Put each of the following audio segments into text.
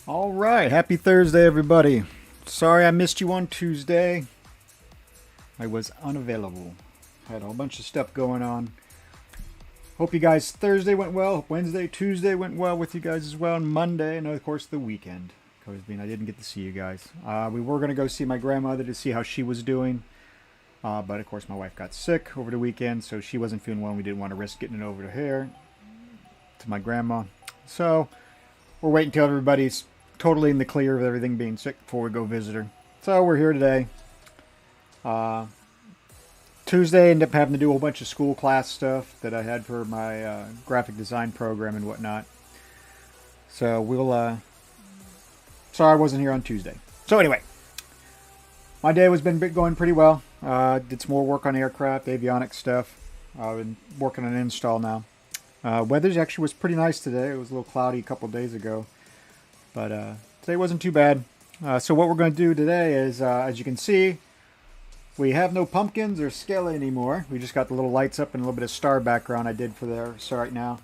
All right, happy Thursday, everybody. Sorry I missed you on Tuesday. I was unavailable. Had a whole bunch of stuff going on. Hope you guys Thursday went well. Wednesday, Tuesday went well with you guys as well. And Monday, and of course the weekend. Because I didn't get to see you guys. We were going to go see my grandmother to see how she was doing. But of course my wife got sick over the weekend, so she wasn't feeling well. And we didn't want to risk getting it over to her, to my grandma. So we're waiting until everybody's totally in the clear of everything being sick before we go visit her. So we're here today. Tuesday, ended up having to do a whole bunch of school class stuff that I had for my graphic design program and whatnot. So we'll. Sorry I wasn't here on Tuesday. So anyway, my day has been going pretty well. Did some more work on aircraft, avionics stuff. I've been working on an install now. Weather actually was pretty nice today. It was a little cloudy a couple days ago. But today wasn't too bad. So what we're going to do today is, as you can see, we have no pumpkins or skeleton anymore. We just got the little lights up and a little bit of star background I did for there. So right now,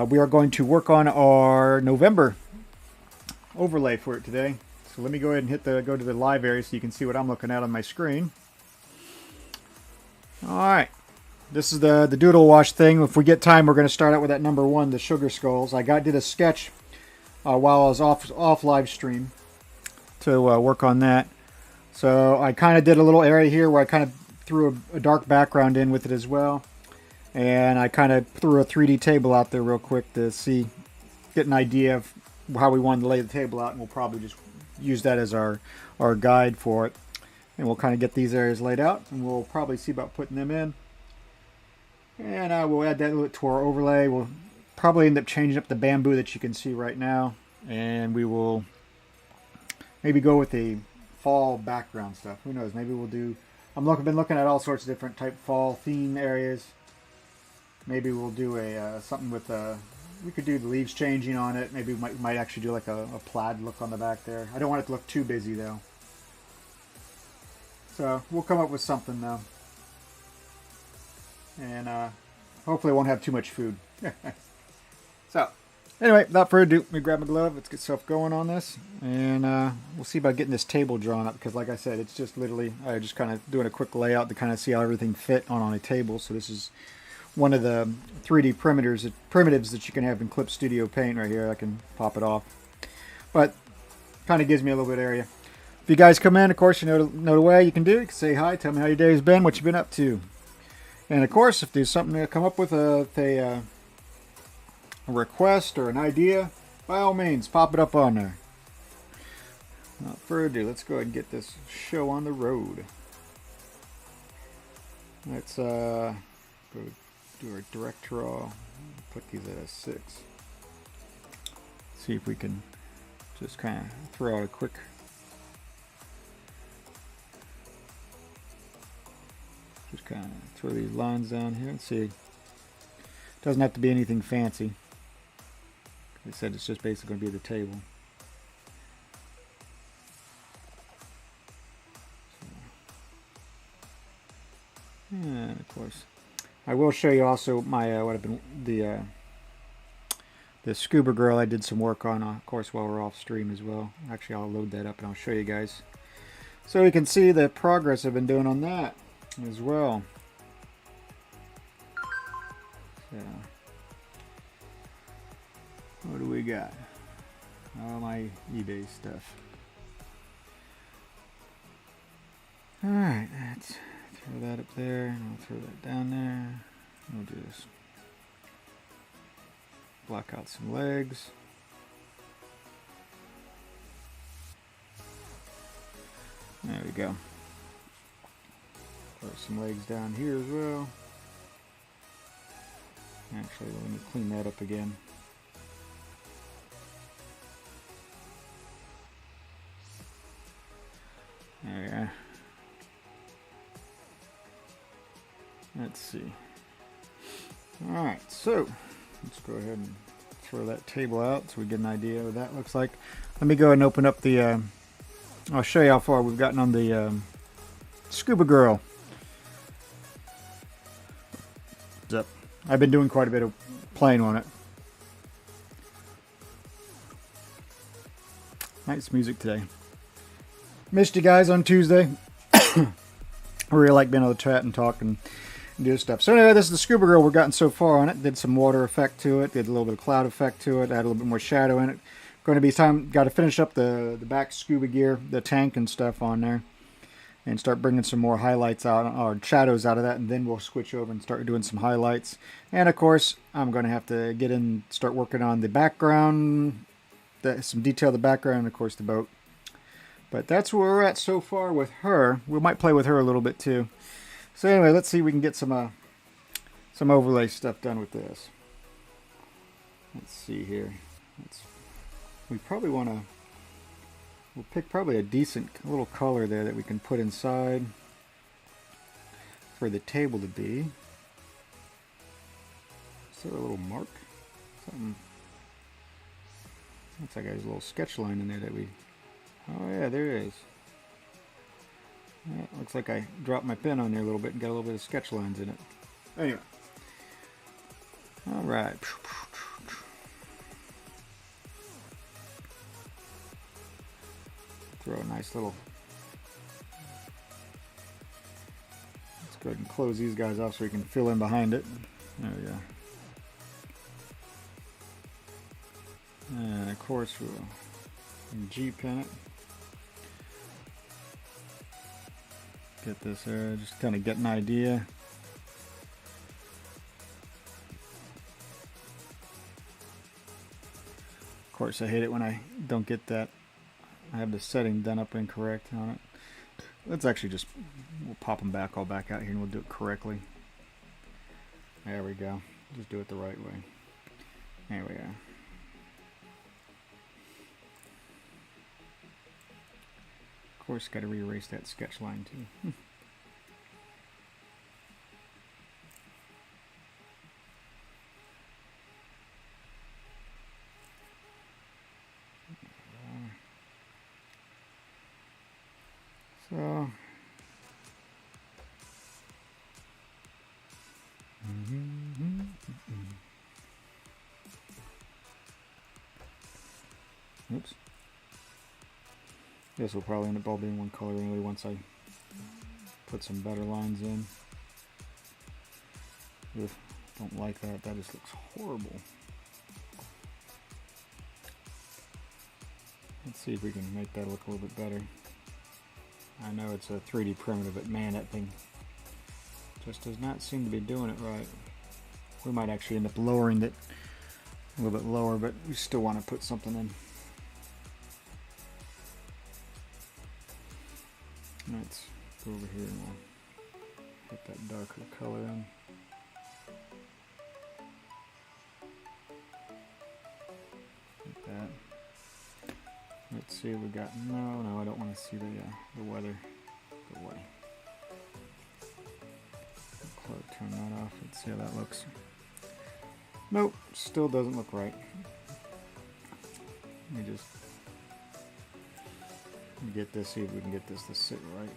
we are going to work on our November overlay for it today. So let me go ahead and go to the live area so you can see what I'm looking at on my screen. All right. This is the doodle wash thing. If we get time, we're going to start out with that number one, the sugar skulls. I did a sketch while I was off live stream to work on that. So I kind of did a little area here where I kind of threw a dark background in with it as well. And I kind of threw a 3D table out there real quick to get an idea of how we wanted to lay the table out. And we'll probably just use that as our guide for it. And we'll kind of get these areas laid out. And we'll probably see about putting them in. And we'll add that to our overlay. We'll probably end up changing up the bamboo that you can see right now. And we will maybe go with a fall background stuff. Who knows? Maybe we'll do... I've been looking at all sorts of different type fall theme areas. Maybe we'll do something with we could do the leaves changing on it. Maybe we might actually do like a plaid look on the back there. I don't want it to look too busy though. So we'll come up with something though. And hopefully it won't have too much food. So anyway, without further ado, let me grab my glove. Let's get stuff going on this. And we'll see about getting this table drawn up. Because like I said, it's just literally, I just kind of doing a quick layout to kind of see how everything fit on a table. So this is one of the 3D primitives that you can have in Clip Studio Paint right here. I can pop it off. But kind of gives me a little bit of area. If you guys come in, of course, you know the way you can do it. You can say hi, tell me how your day's been, what you've been up to. And of course, if there's something to come up with, a request or an idea, by all means, pop it up on there. Without further ado, let's go ahead and get this show on the road. Let's go do our direct draw. Put these at a 6. See if we can just kind of throw out a quick. Just kind of throw these lines down here and see. Doesn't have to be anything fancy. Like I said, it's just basically going to be the table. And of course, I will show you also my what I've been the scuba girl I did some work on, of course, while we're off stream as well. Actually, I'll load that up and I'll show you guys, so you can see the progress I've been doing on that as well. So, what do we got? All my eBay stuff. Alright, let's throw that up there, and I'll throw that down there. We'll just block out some legs. There we go. Throw some legs down here as well. Actually, let me clean that up again. There we are. Let's see. Alright, so let's go ahead and throw that table out so we get an idea of what that looks like. Let me go ahead and open up the I'll show you how far we've gotten on the Scuba Girl. Up. I've been doing quite a bit of playing on it. Nice music today. Missed you guys on Tuesday. I really like being able to chat and talk and do stuff. So anyway, this is the Scuba Girl we've gotten so far on it. Did some water effect to it. Did a little bit of cloud effect to it. Add a little bit more shadow in it. Going to be time. Got to finish up the back scuba gear, the tank and stuff on there, and start bringing some more highlights out or shadows out of that, and then we'll switch over and start doing some highlights. And of course, I'm going to have to get in, start working on the background, some detail of the background, and of course the boat. But that's where we're at so far with her. We might play with her a little bit too. So anyway, let's see if we can get some overlay stuff done with this. Let's see here. We probably want to. We'll pick probably a decent little color there that we can put inside for the table to be. Is there a little mark? Something. Looks like there's a little sketch line in there that we. Oh yeah, there is. Yeah, looks like I dropped my pen on there a little bit and got a little bit of sketch lines in it. Anyway. Alright. Throw a nice little... Let's go ahead and close these guys off so we can fill in behind it. There we go. And of course we'll G-pin it. Get this there, just kind of get an idea. Of course I hate it when I don't get that. I have the setting done up incorrect on it. Let's actually just, we'll pop them back all back out here and we'll do it correctly. There we go. Just do it the right way. There we go. Of course, got to re-erase that sketch line too. So, oops. This will probably end up all being one color anyway once I put some better lines in. Ugh, don't like that. That just looks horrible. Let's see if we can make that look a little bit better. I know it's a 3D primitive, but man, that thing just does not seem to be doing it right. We might actually end up lowering it a little bit lower, but we still want to put something in. Let's go over here and we'll put that darker color in. Like that. Let's see what we got. No, I don't want to see the weather. Go away. Turn that off. Let's see how that looks. Nope, still doesn't look right. Let me just get this, see if we can get this to sit right.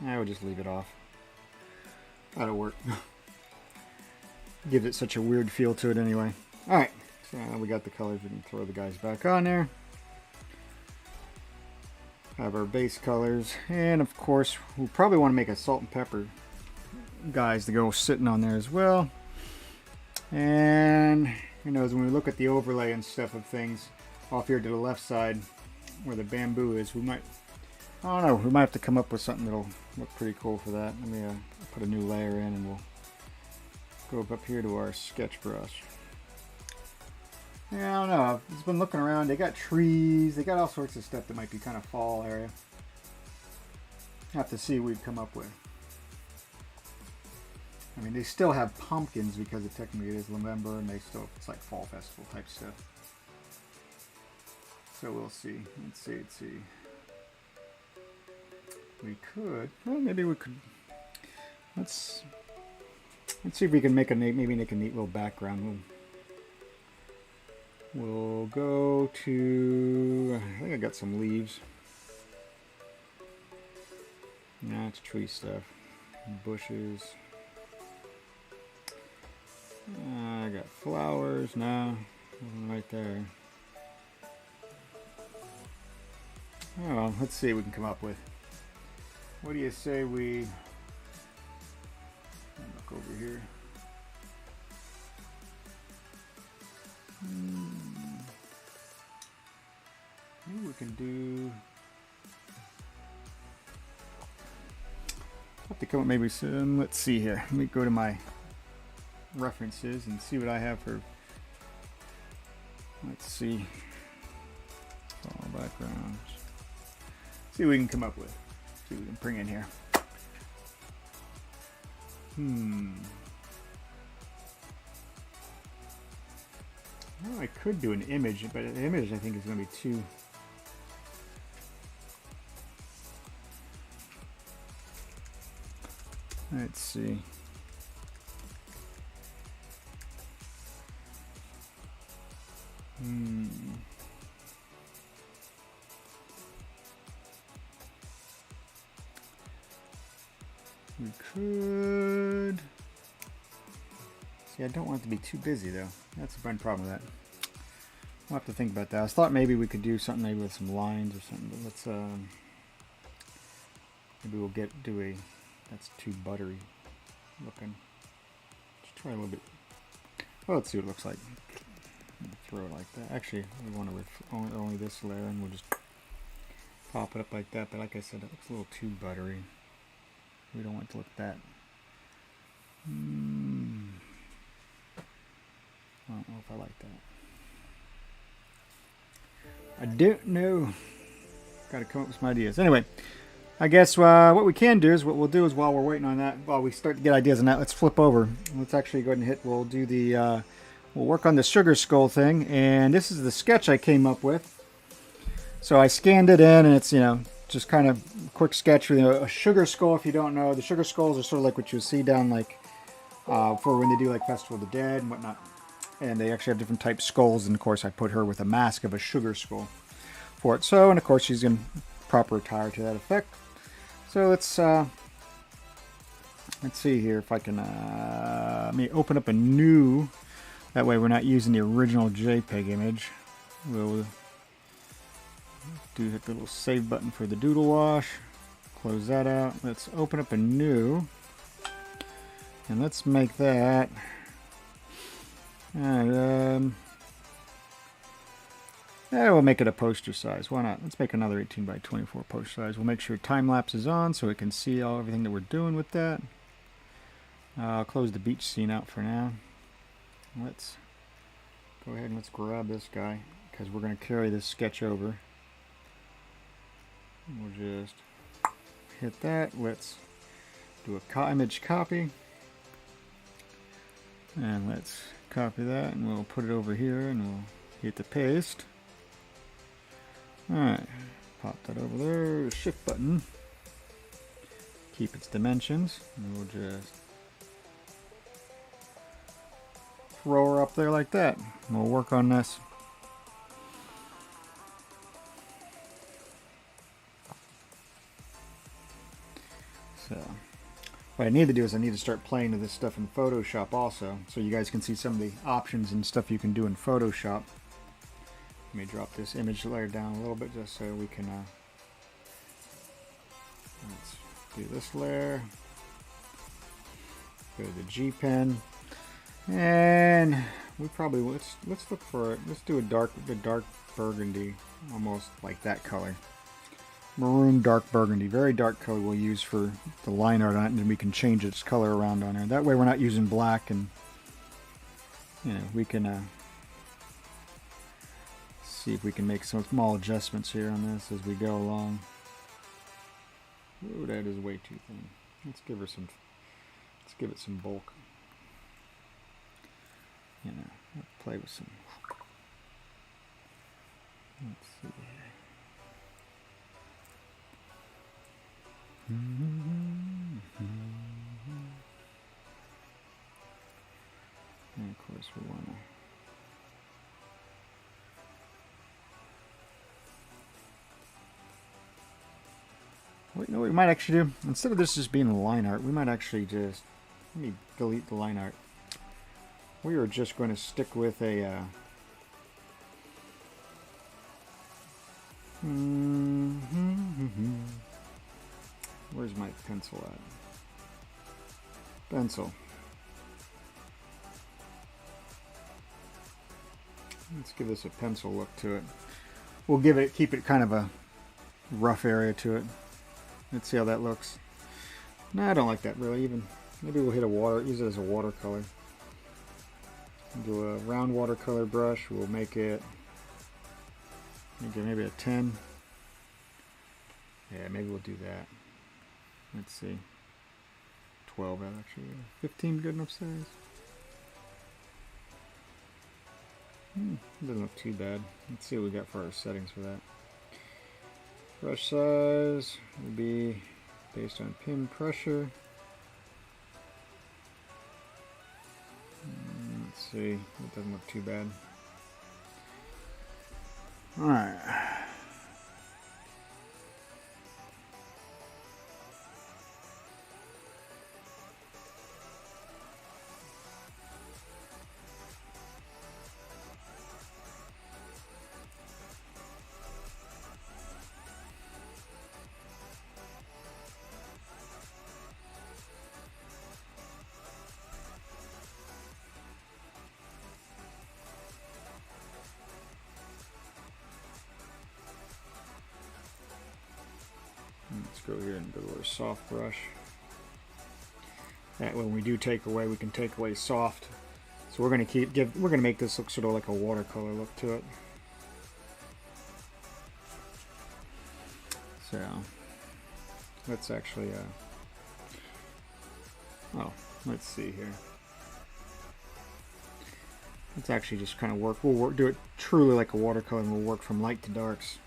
I would just leave it off. That'll work. Gives it such a weird feel to it anyway. Alright, so now we got the colors. We can throw the guys back on there. Have our base colors. And of course, we'll probably want to make a salt and pepper guys to go sitting on there as well. And, you know, when we look at the overlay and stuff of things off here to the left side where the bamboo is, we might, I don't know, we might have to come up with something that'll look pretty cool for that. Let me put a new layer in and we'll go up here to our sketch brush. Yeah, I don't know, I've just been looking around. They got trees, they got all sorts of stuff that might be kind of fall area. Have to see what we'd come up with. I mean, they still have pumpkins because it technically is November and they still, it's like fall festival type stuff. So we'll see. Let's see. We could, well, maybe we could, let's see if we can make a maybe make a neat little background. We'll go to, I think I got some leaves. Nah, it's tree stuff. Bushes. I got flowers now, right there. Oh, well, let's see what we can come up with. What do you say we look over here? Maybe we can do. Have to come up maybe some. Let's see here. Let me go to my references and see what I have for. Let's see. All backgrounds. See what we can come up with. See what we can bring in here. Well, I could do an image, but the image I think is going to be too. Let's see. We could. See, I don't want it to be too busy though. That's one problem with that. We'll have to think about that. I thought maybe we could do something maybe with some lines or something, but let's maybe we'll do a. That's too buttery looking. Let's try a little bit. Well, let's see what it looks like. Throw it like that. Actually, we want to with only this layer, and we'll just pop it up like that. But like I said, it looks a little too buttery. We don't want it to look that. I don't know if I like that. I don't know. Got to come up with some ideas. Anyway, I guess what we can do is what we'll do is while we're waiting on that, while we start to get ideas on that, let's flip over. Let's actually go ahead and hit. We'll do the. We'll work on the sugar skull thing, and this is the sketch I came up with. So I scanned it in, and it's just kind of a quick sketch with a sugar skull. If you don't know, the sugar skulls are sort of like what you see down like for when they do like Festival of the Dead and whatnot. And they actually have different type skulls, and of course I put her with a mask of a sugar skull for it. So, and of course she's in proper attire to that effect. So let's see here if I can let me open up a new. That way we're not using the original JPEG image. We'll hit the little save button for the doodle wash. Close that out. Let's open up a new. And let's make that. And yeah, we'll make it a poster size. Why not? Let's make another 18 by 24 poster size. We'll make sure time lapse is on so we can see everything that we're doing with that. I'll close the beach scene out for now. Let's go ahead and let's grab this guy because we're going to carry this sketch over. We'll just hit that. Let's do a image copy. And let's copy that and we'll put it over here and we'll hit the paste. Alright, pop that over there, shift button. Keep its dimensions. And we'll just throw her up there like that. We'll work on this. So, what I need to do is I need to start playing with this stuff in Photoshop also, so you guys can see some of the options and stuff you can do in Photoshop. Let me drop this image layer down a little bit just so we can, let's do this layer. Go to the G pen. And we probably let's look for it. Let's do a dark burgundy, almost like that color, maroon dark burgundy, very dark color. We'll use for the line art on it, and then we can change its color around on there. That way, we're not using black, and we can see if we can make some small adjustments here on this as we go along. Ooh, that is way too thin. Let's give her some. Let's give it some bulk. Play with some. Let's see here. And of course we want to. Wait, no, what we might actually do, instead of this just being a line art, we might actually just, let me delete the line art. we are just going to stick with a where's my pencil at? Pencil. Let's give this a pencil look to it. We'll keep it kind of a rough area to it. Let's see how that looks. No, I don't like that really even. Maybe we'll use it as a watercolor. Do a round watercolor brush. We'll make it maybe a 10. Yeah, maybe we'll do that. Let's see. 12 actually. 15 good enough size? Doesn't look too bad. Let's see what we got for our settings for that. Brush size will be based on pin pressure. Let's see. It doesn't look too bad. Alright. Let's go here and go to our soft brush. That when we do take away, we can take away soft. So we're going to make this look sort of like a watercolor look to it. So let's actually let's see here. Let's actually just kind of do it truly like a watercolor, and we'll work from light to darks.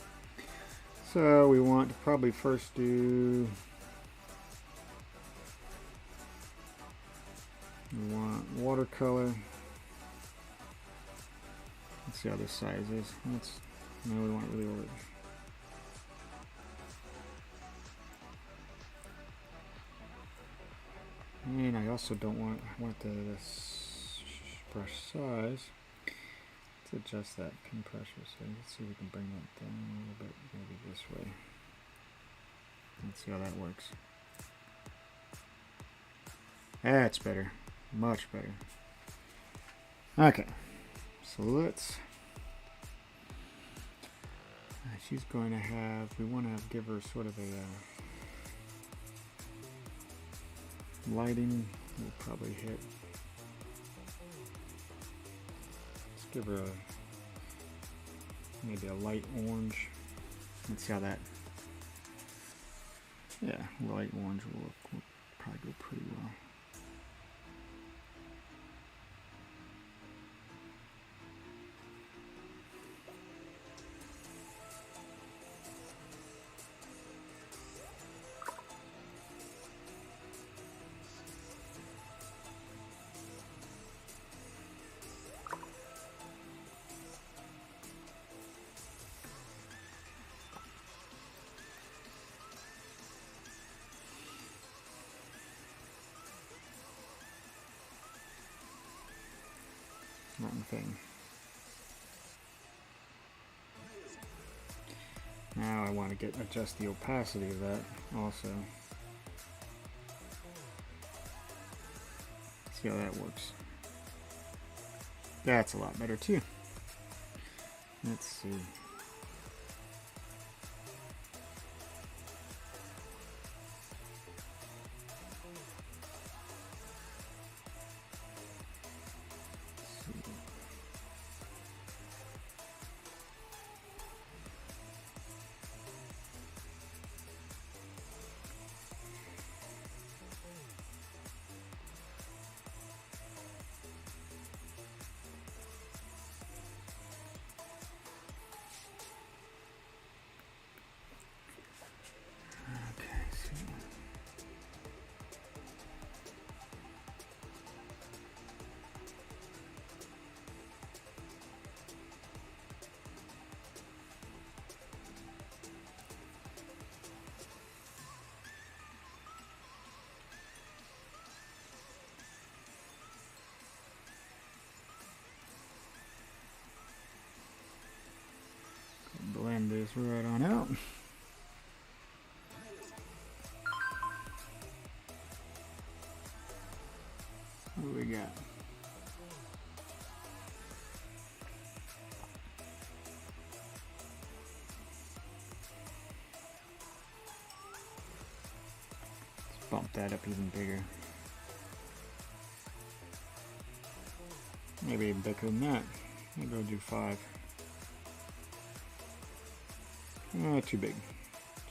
So we want to probably first do, we want watercolor. Let's see how this size is. No, we want it really orange. And I also don't want, this brush size. Let's adjust that pin pressure, so let's see if we can bring that down a little bit, maybe this way. Let's see how that works. That's better, much better. Okay, so she's going to have, we want to give her sort of a lighting. We'll probably hit. Give her maybe a light orange. Let's see how that. Yeah, light orange will probably go pretty well. Wrong thing. Now I want to adjust the opacity of that also. See how that works. That's a lot better too. Let's see. Who we got? Let's bump that up even bigger. Maybe even bigger than that. Maybe I'll do 5. Too big.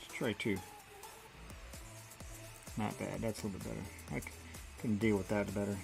Let's try 2. Not bad. That's a little bit better. I can deal with that better.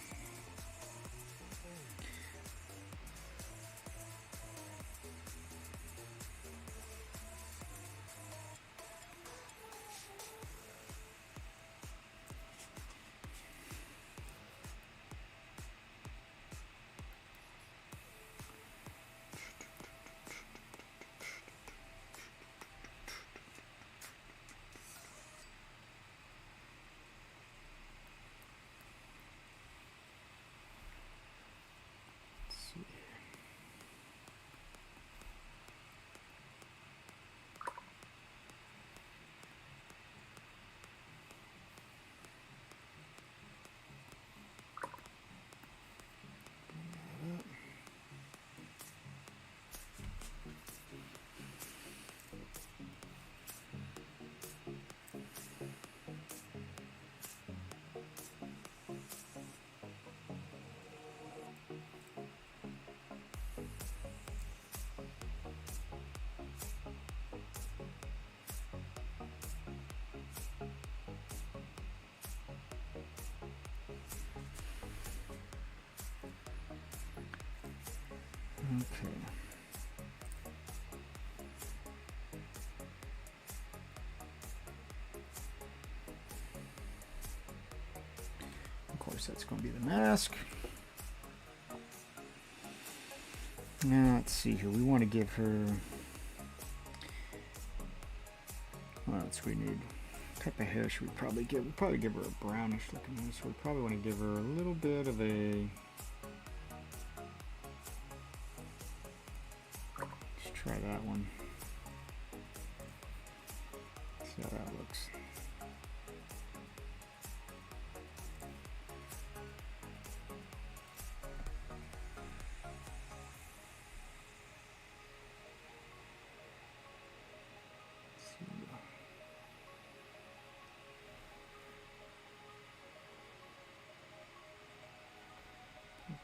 Okay. Of course, that's going to be the mask. Now, let's see here. We want to give her. What else we need? What type of hair should we probably give? We'll probably give her a brownish looking one, so we probably want to give her a little bit of a. Let's try that one. See how that looks.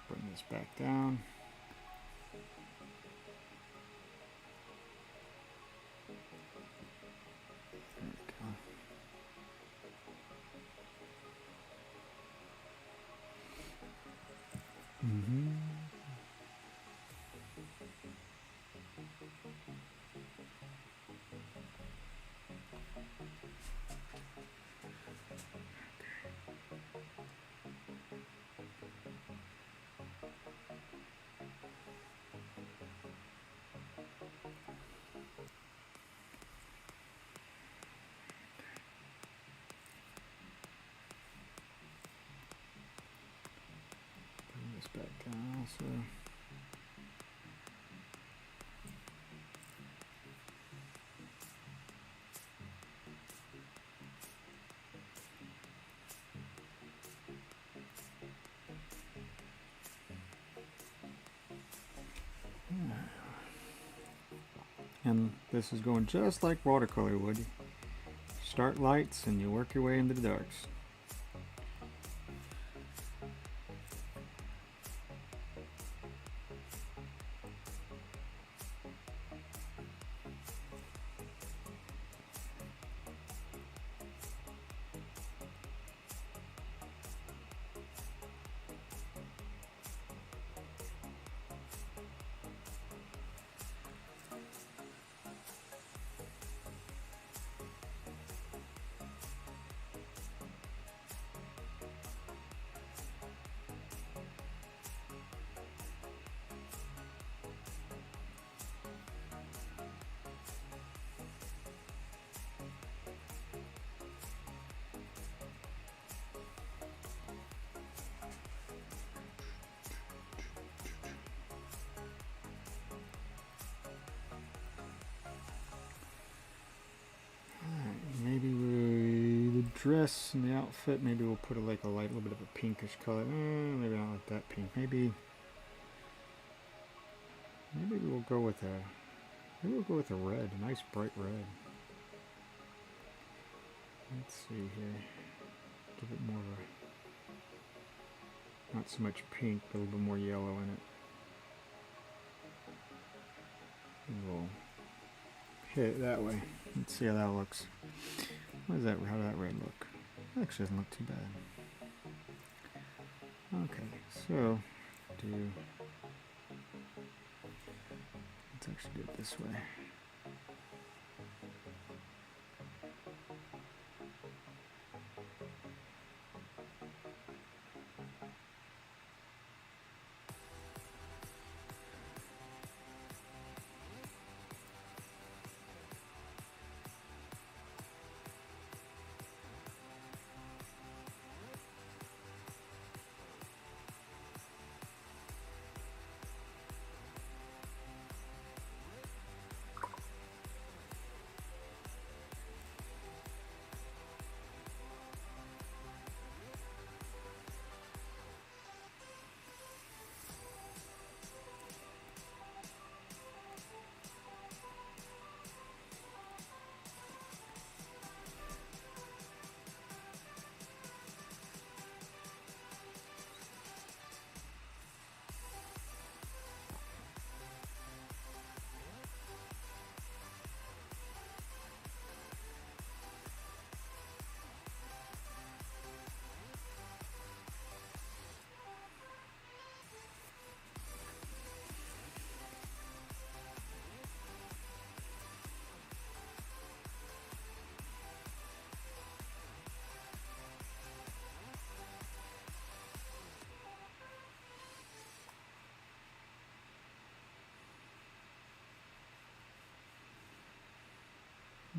Bring this back down. There we go. Bring this back down also. And this is going just like watercolor would. Start lights and you work your way into the darks. dress and the outfit, maybe we'll put like a light, little bit of a pinkish color. Maybe not like that pink. Maybe we'll go with a. Maybe we'll go with a red, a nice bright red. Let's see here. Give it more of a, not so much pink, but a little bit more yellow in it. And we'll hit it that way. Let's see how that looks. How does that red look? Actually doesn't look too bad. Okay, so let's actually do it this way.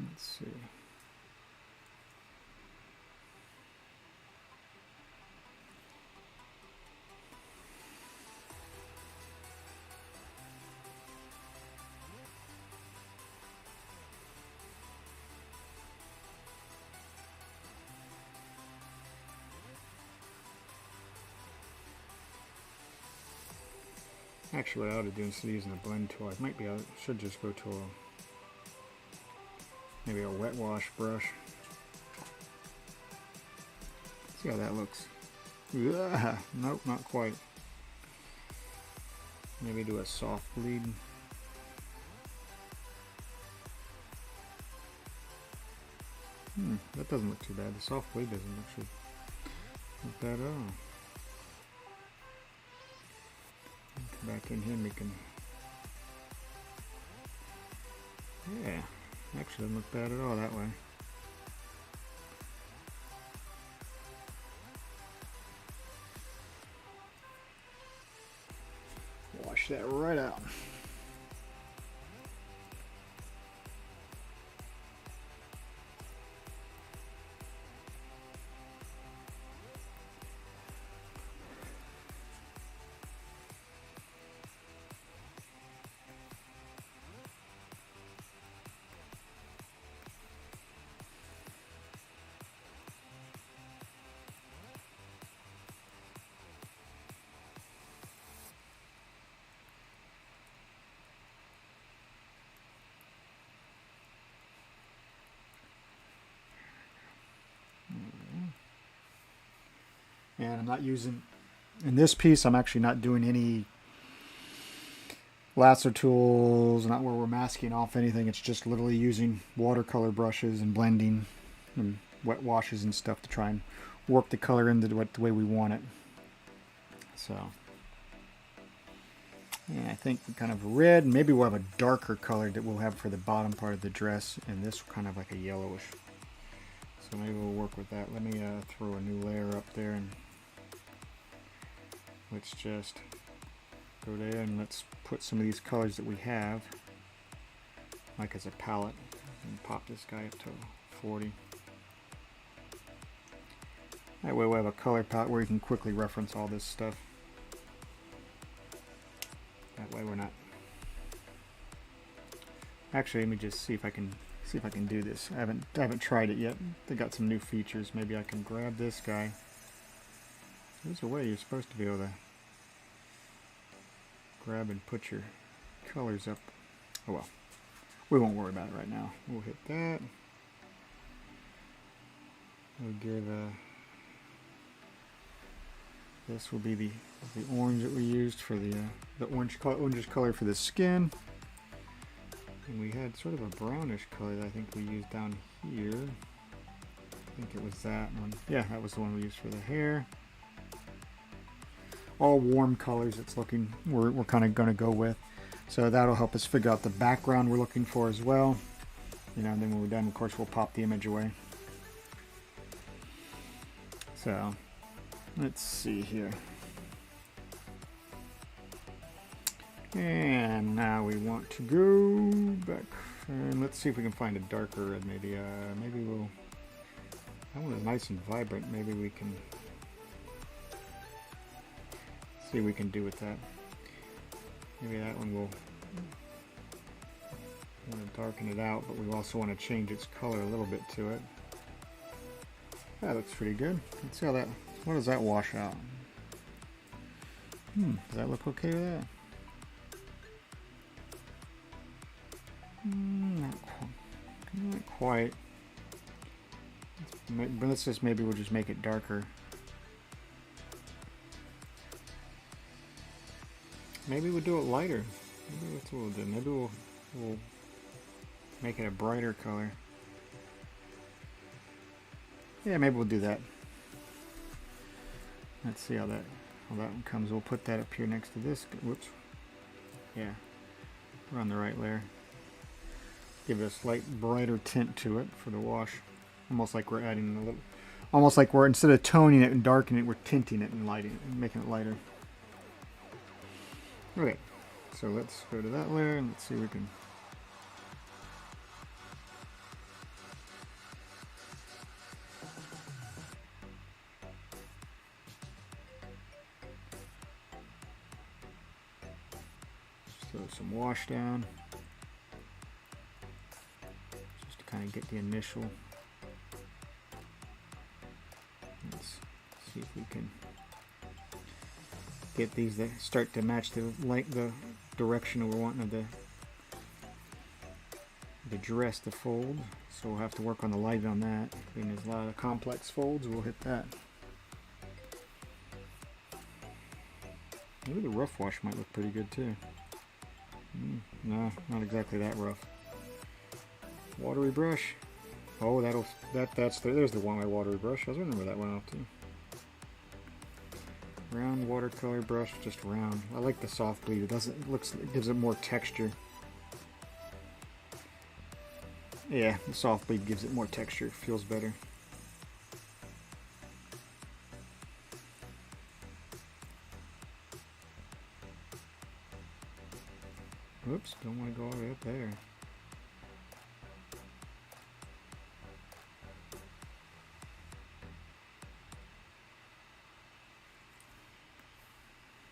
Let's see. Actually, what I ought to do instead of using a blend tool, I should just go to maybe a wet wash brush. See how that looks. Ugh, nope, not quite. Maybe do a soft bleed. That doesn't look too bad. The soft bleed doesn't actually look bad at all. Come back in here and we can. Yeah, actually doesn't look bad at all that way. Wash that right out. And I'm not using, in this piece, I'm actually not doing any lasso tools, not where we're masking off anything. It's just literally using watercolor brushes and blending and wet washes and stuff to try and work the color into the way we want it. So, yeah, I think kind of red, and maybe we'll have a darker color that we'll have for the bottom part of the dress, and this kind of like a yellowish. So maybe we'll work with that. Let me throw a new layer up there, and let's just go there and let's put some of these colors that we have, like as a palette, and pop this guy up to 40. That way we'll have a color palette where you can quickly reference all this stuff. That way we're not. Actually, let me just see if I can see if I can do this. I haven't tried it yet. They got some new features. Maybe I can grab this guy. There's a way you're supposed to be able to grab and put your colors up. Oh well. We won't worry about it right now. We'll hit that. We'll give this will be the orange that we used for the orangish color for the skin. And we had sort of a brownish color that I think we used down here. I think it was that one. Yeah, that was the one we used for the hair. All warm colors it's looking we're kind of going to go with. So that'll help us figure out the background we're looking for as well. You know, and then when we're done, of course, we'll pop the image away. So let's see here. And now we want to go back and let's see if we can find a darker red. Maybe we'll. That one is nice and vibrant. Maybe we can see what we can do with that. Maybe that one will want to darken it out, but we also want to change its color a little bit to it. That looks pretty good. Let's see how that. What does that wash out? Does that look okay with that? Not quite. But let's just we'll just make it darker. Maybe we'll do it lighter. Maybe that's what we'll do. Maybe we'll make it a brighter color. Yeah, maybe we'll do that. Let's see how that one comes. We'll put that up here next to this. Whoops. Yeah, we're on the right layer. Give it a slight brighter tint to it for the wash. Almost like we're adding a little. Almost like we're instead of toning it and darkening it, we're tinting it and lighting it, and making it lighter. Okay, so let's go to that layer and let's see if we can. Throw some wash down. Just to kind of get the initial. Let's see if we can get these that start to match the direction we're wanting of the dress to fold. So we'll have to work on the light on that. And there's a lot of complex folds. We'll hit that. Maybe the rough wash might look pretty good too. No, not exactly that rough. Watery brush. Oh, there's the one my watery brush. I was wondering where that went off to. Round watercolor brush, just round. I like the soft bleed. It gives it more texture. Yeah, the soft bleed gives it more texture. It feels better. Oops, don't want to go all the way up there.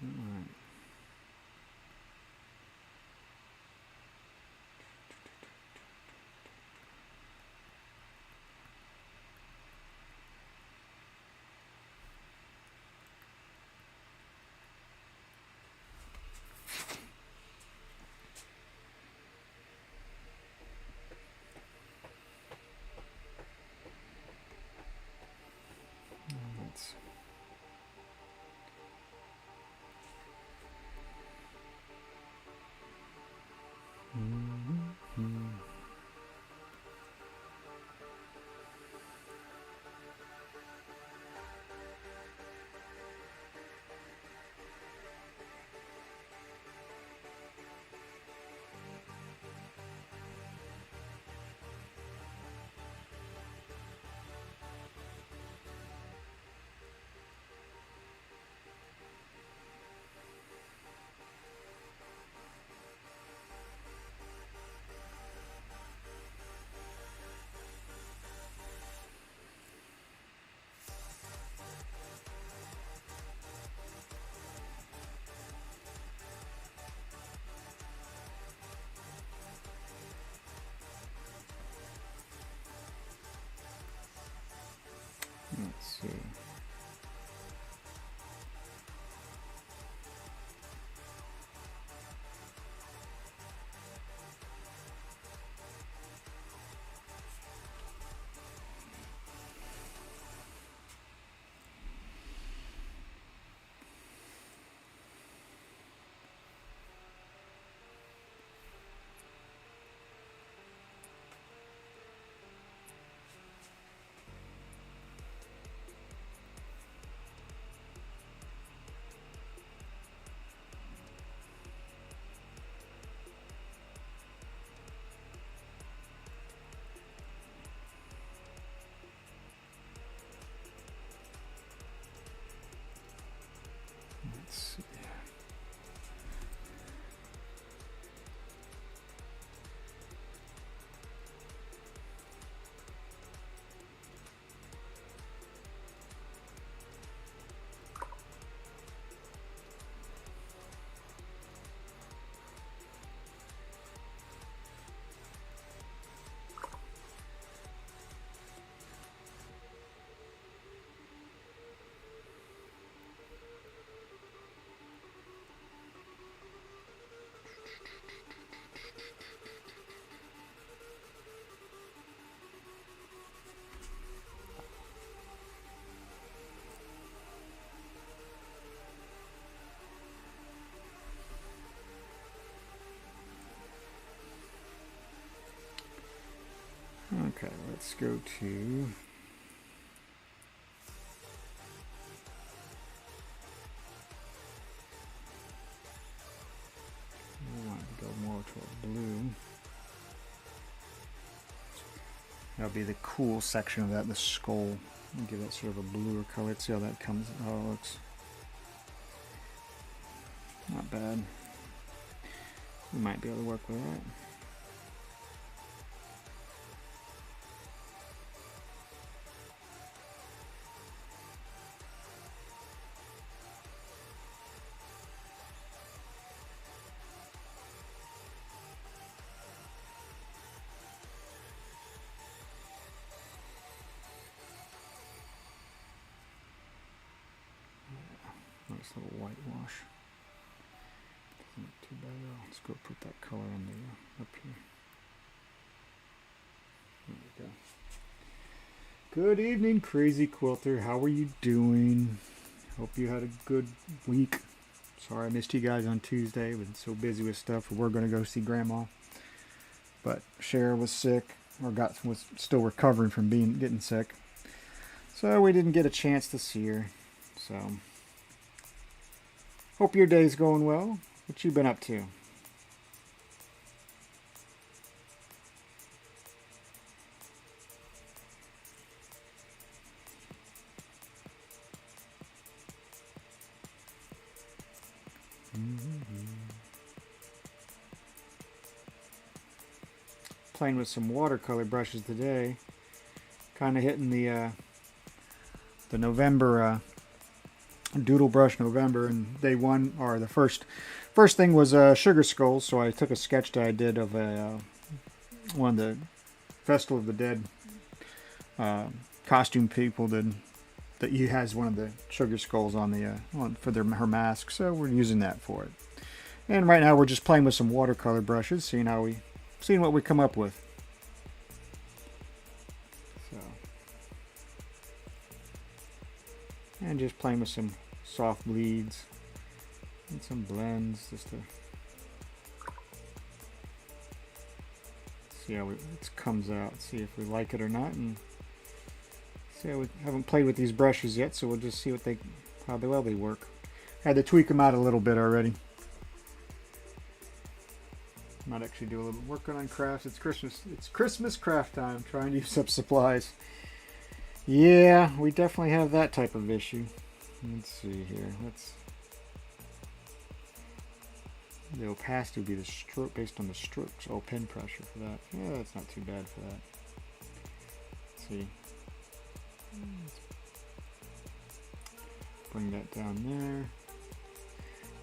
Alright. Let's see. Let's see. Okay, let's go to I want to go more to a blue. That'll be the cool section of that, the skull. I'll give that sort of a bluer color. Let's see how that comes. Oh, it looks not bad. We might be able to work with that. Nice little whitewash. Doesn't look too bad at all. Let's go put that color on the up here. There we go. Good evening, Crazy Quilter. How are you doing? Hope you had a good week. Sorry I missed you guys on Tuesday. I've been so busy with stuff. We're going to go see Grandma. But Cher was sick, or was still recovering from getting sick. So we didn't get a chance to see her. So hope your day's going well. What you been up to? Playing with some watercolor brushes today. Kind of hitting the November Doodle Brush November, and day one, or the first thing was Sugar Skulls. So I took a sketch that I did of one of the Festival of the Dead costume people that he has one of the Sugar Skulls on the for her mask. So we're using that for it. And right now we're just playing with some watercolor brushes, seeing what we come up with. So, and just playing with some soft bleeds and some blends just to see how it comes out, see if we like it or not, and see how we haven't played with these brushes yet, so we'll just see how well they work. Had to tweak them out a little bit already. Might actually do a little working on crafts. It's Christmas craft time. Trying to use up supplies. Yeah, we definitely have that type of issue. Let's see here. The opacity would be the stroke based on the strokes. Oh, pen pressure for that. Yeah, that's not too bad for that. Let's see. Bring that down there.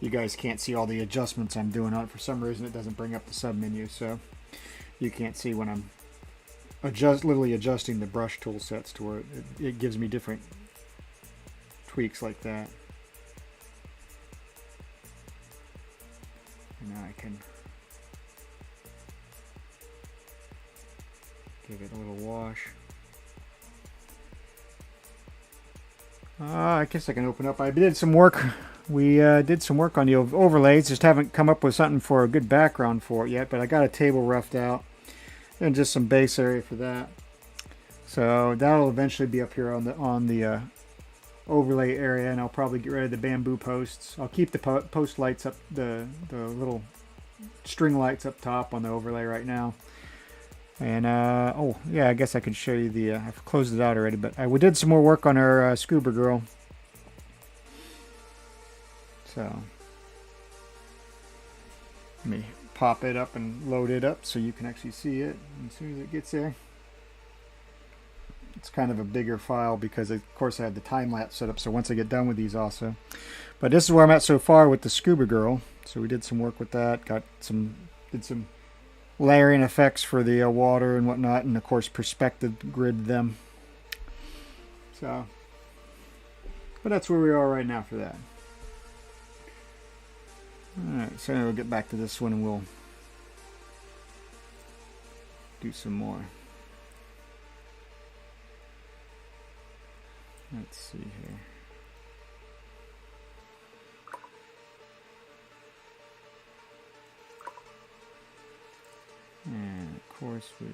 You guys can't see all the adjustments I'm doing on it. For some reason, it doesn't bring up the sub menu, so you can't see when I'm literally adjusting the brush tool sets to where it gives me different tweaks like that. And now I can give it a little wash. I guess I can open up. I did some work. We did some work on the overlays. Just haven't come up with something for a good background for it yet, but I got a table roughed out and just some base area for that. So that'll eventually be up here on the overlay area, and I'll probably get rid of the bamboo posts. I'll keep the post lights up, the little string lights up top on the overlay right now. And oh yeah, I guess I could show you the I've closed it out already, but we did some more work on our scuba girl. So let me pop it up and load it up so you can actually see it as soon as it gets there. It's kind of a bigger file because of course I have the time lapse set up, so once I get done with these also. But this is where I'm at so far with the scuba girl. So we did some work with that, did some layering effects for the water and whatnot, and of course perspective grid them. So, but that's where we are right now for that. Alright, so we'll get back to this one and we'll do some more. Let's see here. And of course we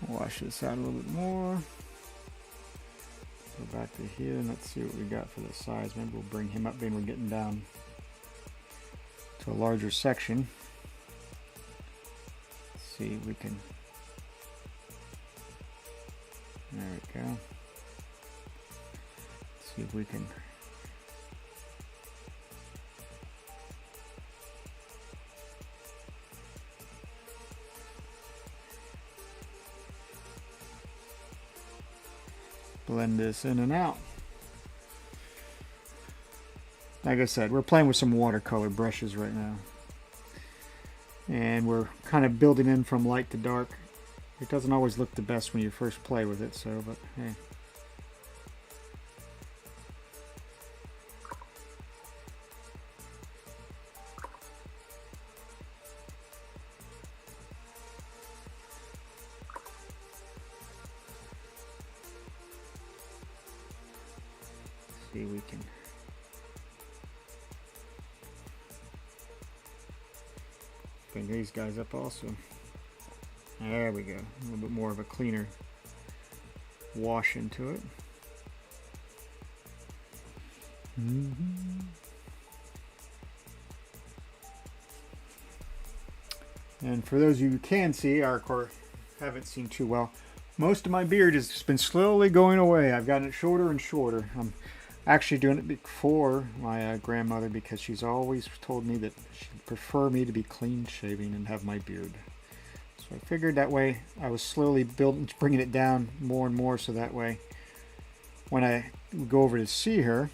wash this out a little bit more. Go back to here and let's see what we got for the size. Maybe we'll bring him up, being we're getting down to a larger section. Let's see if we can. There we go. Let's see if we can blend this in and out. Like I said, we're playing with some watercolor brushes right now. And we're kind of building in from light to dark. It doesn't always look the best when you first play with it, so, but hey. See, we can bring these guys up also. There we go. A little bit more of a cleaner wash into it. And for those of you who can see, or haven't seen too well, most of my beard has been slowly going away. I've gotten it shorter and shorter. I'm actually doing it before my grandmother, because she's always told me that she'd prefer me to be clean shaving and have my beard. So I figured that way I was slowly bringing it down more and more, so that way when I would go over to see her,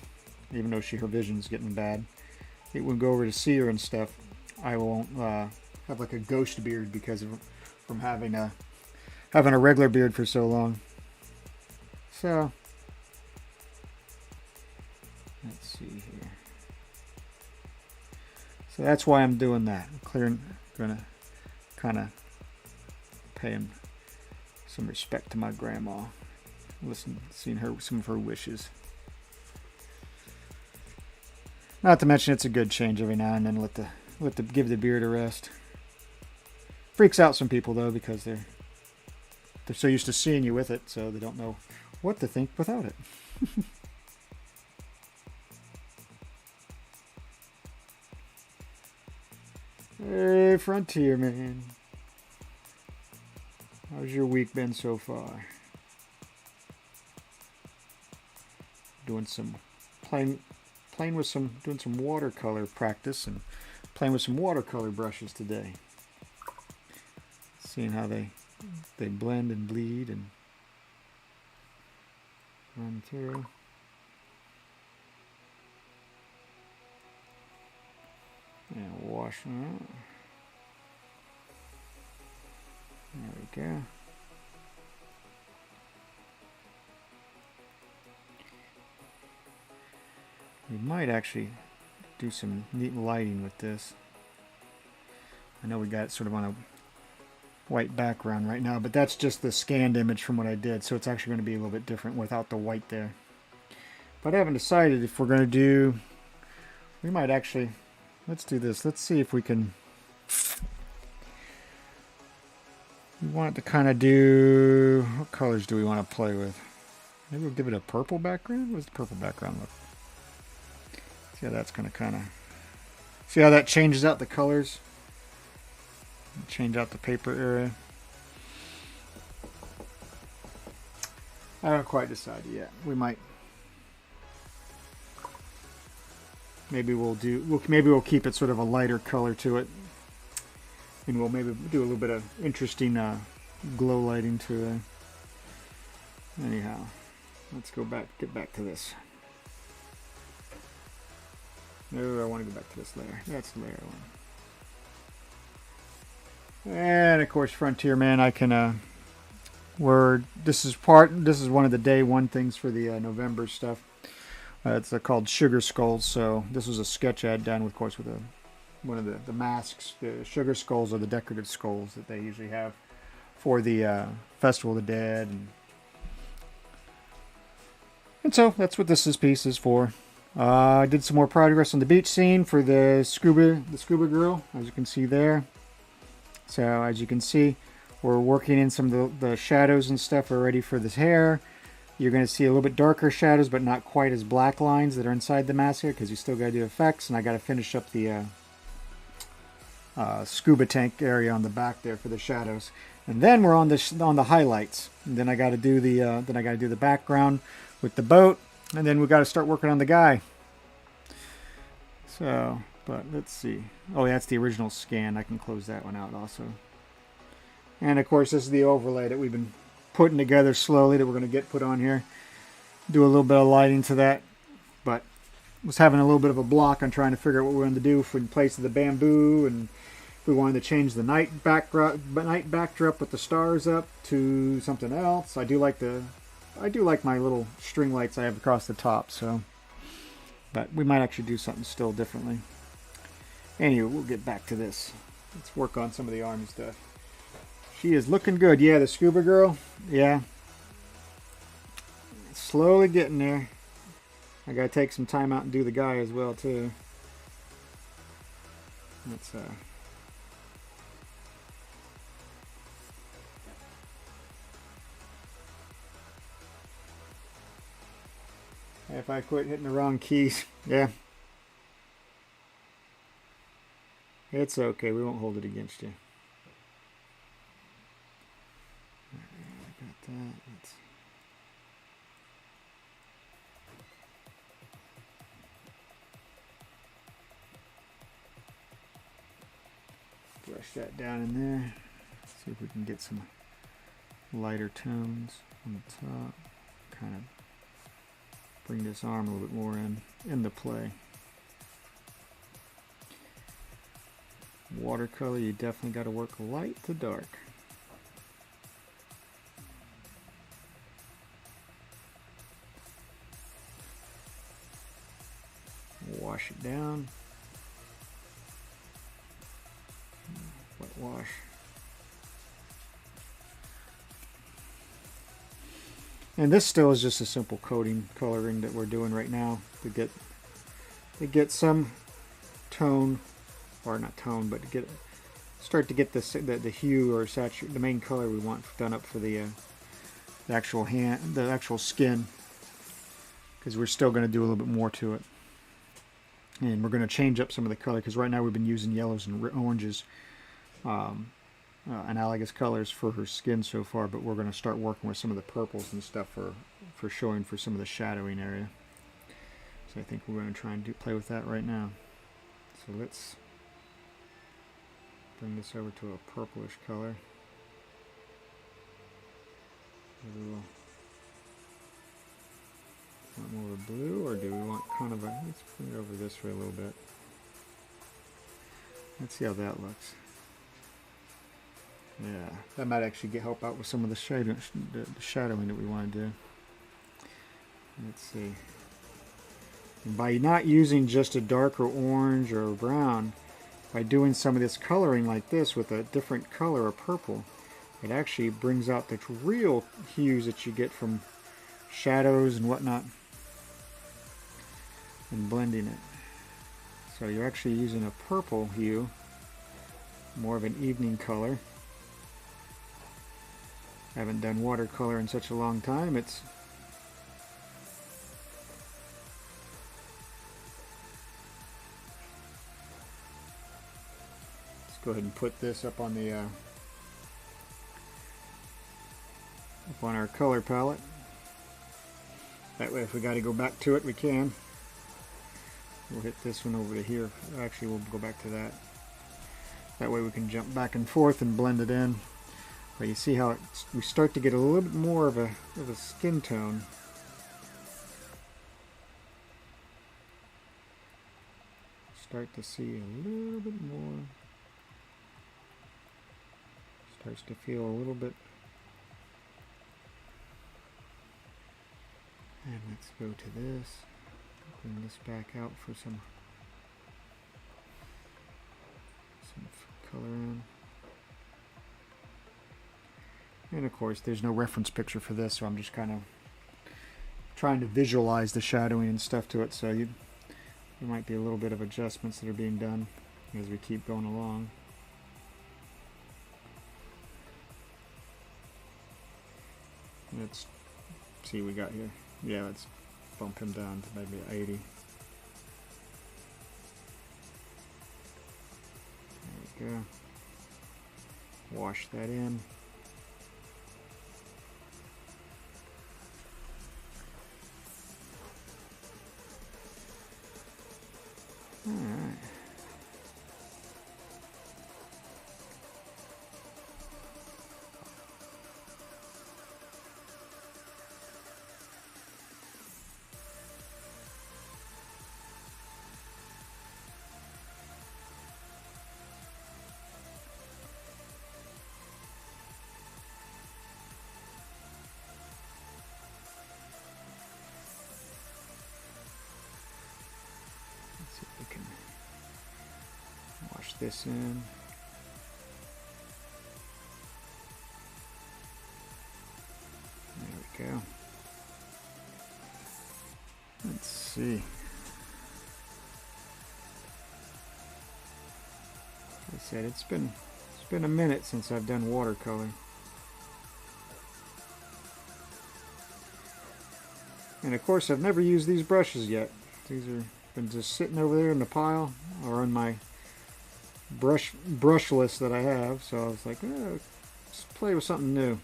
even though her vision's getting bad, it would go over to see her and stuff, I won't have like a ghost beard from having a regular beard for so long. So let's see here. So that's why I'm doing that. I'm gonna kind of paying some respect to my grandma. Seeing some of her wishes. Not to mention it's a good change every now and then. Give the beard a rest. Freaks out some people though, because they're so used to seeing you with it, so they don't know what to think without it. Hey, Frontier Man. How's your week been so far? Doing some doing some watercolor practice and playing with some watercolor brushes today. Seeing how they blend and bleed and run through. wash. There we go. We might actually do some neat lighting with this. I know we got it sort of on a white background right now, but that's just the scanned image from what I did, so it's actually going to be a little bit different without the white there. But I haven't decided if we're going to do... We might actually... Let's do this. Let's see if we can... We want to kind of do... What colors do we want to play with? Maybe we'll give it a purple background? What does the purple background look? See how that's going to kind of... See how that changes out the colors? Change out the paper area. I haven't quite decided yet. We might... Maybe we'll keep it sort of a lighter color to it, and we'll maybe do a little bit of interesting glow lighting to it. Anyhow, let's get back to this. No, I want to go back to this layer. That's the layer one. And of course, Frontier Man, I can this is one of the day one things for the November stuff. It's called Sugar Skulls. So this was a sketch I had done, of course, with one of the masks. The Sugar Skulls are the decorative skulls that they usually have for the Festival of the Dead, and so that's what this piece is for. I did some more progress on the beach scene for the scuba girl, as you can see there. So as you can see, we're working in some of the shadows and stuff already for this hair. You're going to see a little bit darker shadows, but not quite as black lines that are inside the mask here, because you still got to do effects, and I got to finish up the scuba tank area on the back there for the shadows. And then we're on the highlights. And then I got to do the background with the boat, and then we got to start working on the guy. So, but let's see. Oh, that's the original scan. I can close that one out also. And of course, this is the overlay that we've been putting together slowly that we're going to get put on here. Do a little bit of lighting to that, but was having a little bit of a block on trying to figure out what we wanted to do for in place of the bamboo, and we wanted to change the night backdrop with the stars up to something else. I do like my little string lights I have across the top, so, but we might actually do something still differently. Anyway, we'll get back to this. Let's work on some of the army stuff. She is looking good. Yeah, the scuba girl. Yeah. Slowly getting there. I gotta take some time out and do the guy as well, too. Let's if I quit hitting the wrong keys. Yeah. It's okay. We won't hold it against you. That. Brush that down in there. See if we can get some lighter tones on the top. Kind of bring this arm a little bit more into play. Watercolor, you definitely got to work light to dark. Wash it down. Wet wash. And this still is just a simple coloring that we're doing right now to get some tone, or not tone, but to start to get the hue or the main color we want done up for the actual skin, because we're still going to do a little bit more to it. And we're going to change up some of the color, because right now we've been using yellows and oranges, analogous colors for her skin so far, but we're going to start working with some of the purples and stuff for showing for some of the shadowing area. So I think we're going to try and play with that right now. So let's bring this over to a purplish color. Want more of a blue, or do we want kind of a... Let's bring it over this way a little bit. Let's see how that looks. Yeah, that might actually help out with some of the shadowing that we want to do. Let's see. And by not using just a darker orange or brown, by doing some of this coloring like this with a different color of purple, it actually brings out the real hues that you get from shadows and whatnot and blending it. So you're actually using a purple hue, more of an evening color. I haven't done watercolor in such a long time. Let's go ahead and put this up on the up on our color palette. That way if we got to go back to it, we can. We'll hit this one over to here. Actually, we'll go back to that. That way we can jump back and forth and blend it in. But you see how we start to get a little bit more of a skin tone. Start to see a little bit more. Starts to feel a little bit. And let's go to this. Bring this back out for some color in. And of course there's no reference picture for this, so I'm just kind of trying to visualize the shadowing and stuff to it, so there might be a little bit of adjustments that are being done as we keep going along. Let's see what we got here. Yeah, let's bump him down to maybe 80. There we go. Wash that in. All right. See if we can wash this in. There we go. Let's see. Like I said, it's been a minute since I've done watercolor. And of course I've never used these brushes yet. These are been just sitting over there in the pile or on my brush list that I have, so I was like, let's play with something new.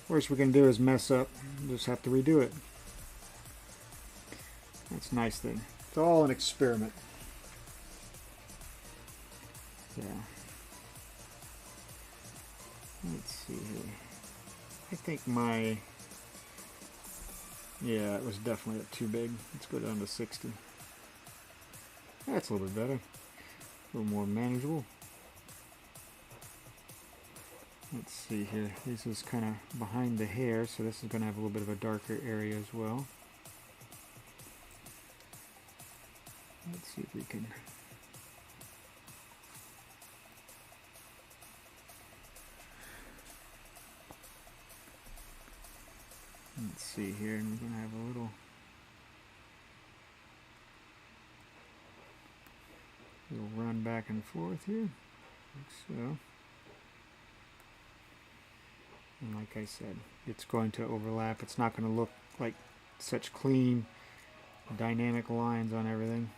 Worst we can do is mess up. We'll just have to redo it. That's a nice thing. It's all an experiment. Yeah. Let's see here. I think yeah, it was definitely too big. Let's go down to 60. That's a little bit better. A little more manageable. Let's see here. This is kind of behind the hair, so this is going to have a little bit of a darker area as well. Let's see if we can... Let's see here, and we're going to have a little run back and forth here, like so. And like I said, it's going to overlap. It's not going to look like such clean, dynamic lines on everything,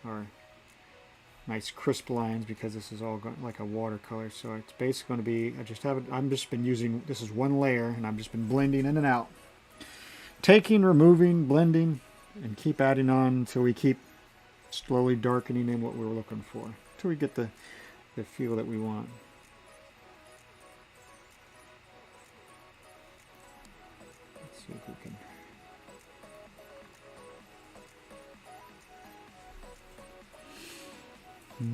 or nice crisp lines, because this is all like a watercolor. So it's basically going to be, I'm just been using, this is one layer, and I've just been blending in and out. Taking, removing, blending, and keep adding on until we keep slowly darkening in what we're looking for, until we get the feel that we want. Let's see if we can... I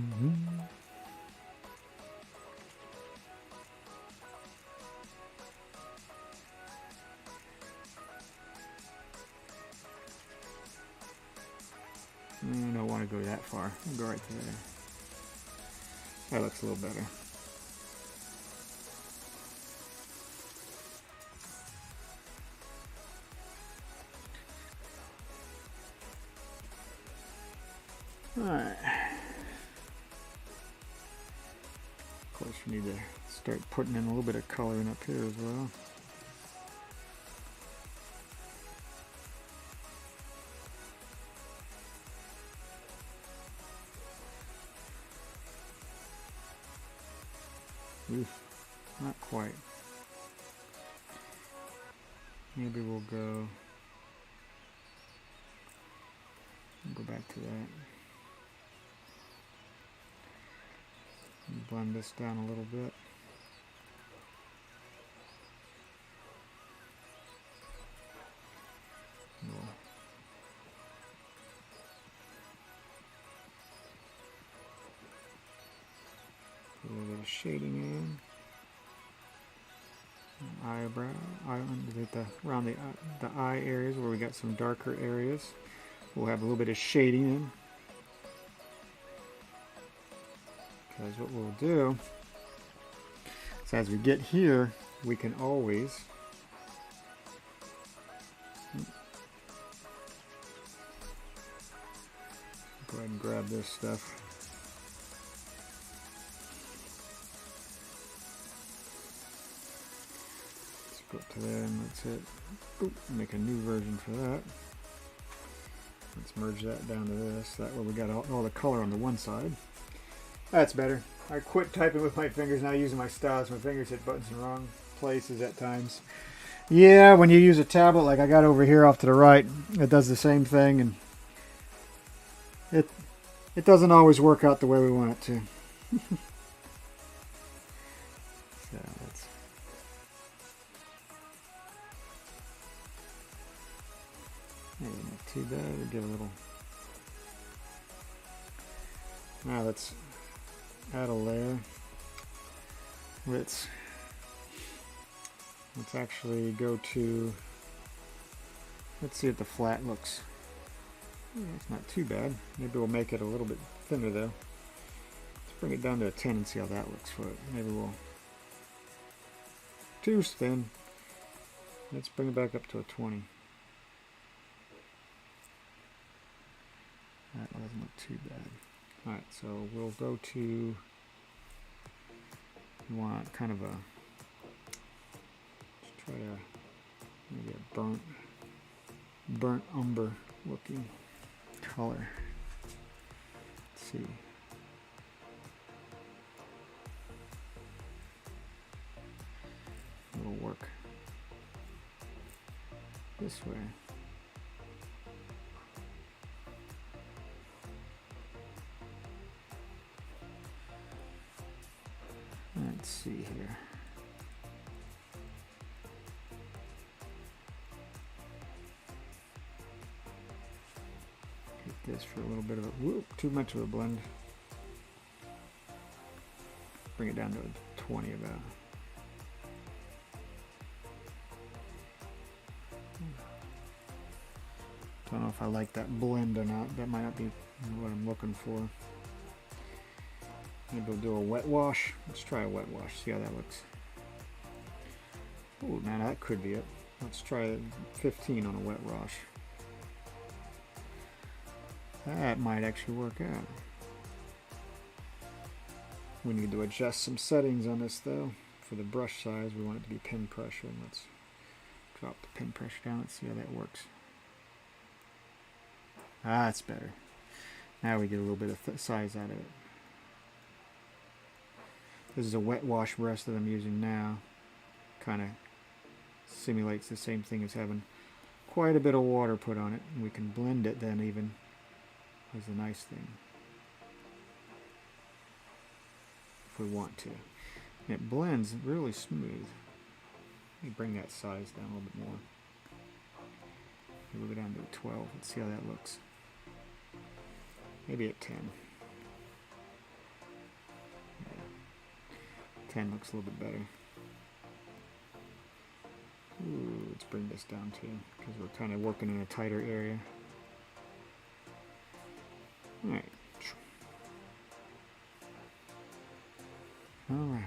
don't want to go that far. I'll go right there. That looks a little better. Alright. Of course, we need to start putting in a little bit of coloring up here as well. Oof, not quite. Maybe we'll go back to that. Blend this down a little bit. Put a little bit of shading in. Eyebrow, around the eye areas where we got some darker areas. We'll have a little bit of shading in. Because what we'll do is as we get here, we can always go ahead and grab this stuff. Let's go up to there and that's it. Boop, make a new version for that. Let's merge that down to this. That way we got all the color on the one side. That's better. I quit typing with my fingers, now using my stylus. My fingers hit buttons in the wrong places at times. Yeah, when you use a tablet like I got over here off to the right, it does the same thing, and it doesn't always work out the way we want it to. So that's maybe not too bad. We'll give a little. Now let's add a layer. Let's actually go to, let's see if the flat looks. It's not too bad. Maybe we'll make it a little bit thinner though. Let's bring it down to a 10 and see how that looks for it. Maybe we'll, too thin. Let's bring it back up to a 20. That doesn't look too bad. Alright, so we'll go to, we want kind of a, let's try to, maybe a burnt umber looking color. Let's see. It'll work this way. Let's see here. Get this for a little bit of a, whoop, too much of a blend. Bring it down to a 20 about. Don't know if I like that blend or not. That might not be what I'm looking for. Maybe we'll do a wet wash. Let's try a wet wash, see how that looks. Oh, now that could be it. Let's try 15 on a wet wash. That might actually work out. We need to adjust some settings on this though. For the brush size, we want it to be pin pressure. Let's drop the pin pressure down. Let's see how that works. Ah, that's better. Now we get a little bit of size out of it. This is a wet wash brush that I'm using now. Kind of simulates the same thing as having quite a bit of water put on it. And we can blend it then even. That's a nice thing. If we want to. And it blends really smooth. Let me bring that size down a little bit more. We'll go down to 12. Let's see how that looks. Maybe at 10. 10 looks a little bit better. Ooh, let's bring this down too, because we're kind of working in a tighter area. Alright. Alright.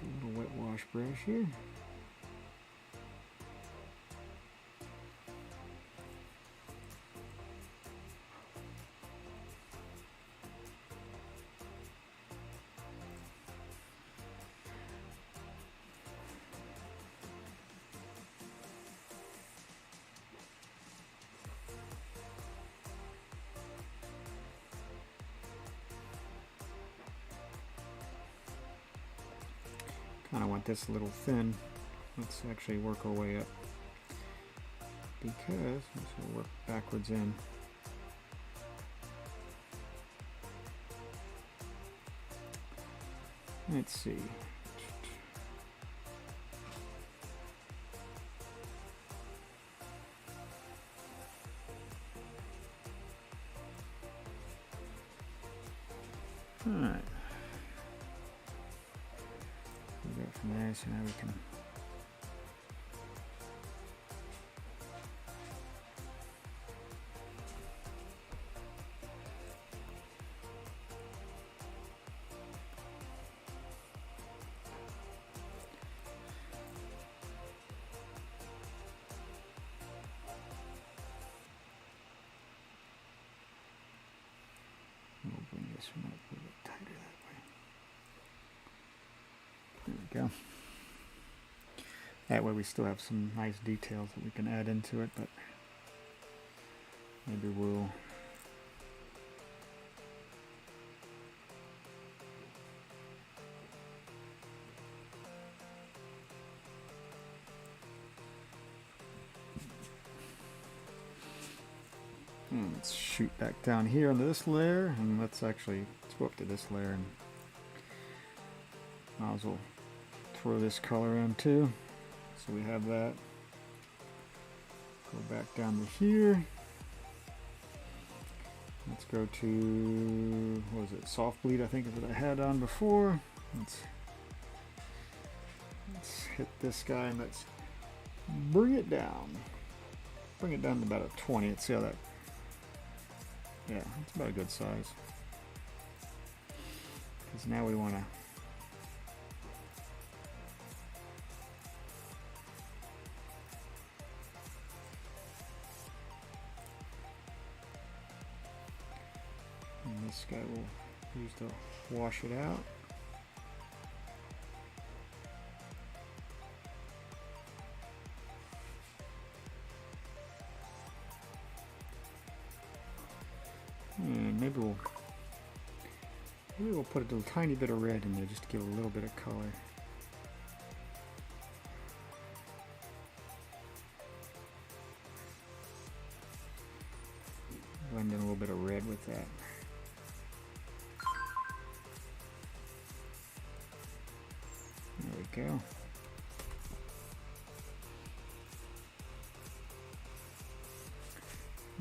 A little wet wash brush here. Kind of want this a little thin. Let's actually work our way up, because let's work backwards in. Let's see. All right. We go from there, so now we can bring this one up a little bit tighter that way. There we go. That way we still have some nice details that we can add into it, but maybe we'll let's shoot back down here into this layer, and let's go up to this layer, and might as well throw this color in too. So we have that. Go back down to here. Let's go to, what was it, Soft Bleed, I think is what I had on before. Let's hit this guy and let's bring it down. Bring it down to about a 20. Let's see how that, yeah, it's about a good size. Because now we want to this guy will use to wash it out. And maybe we'll put a little tiny bit of red in there just to give a little bit of color. Blend in a little bit of red with that. There we go.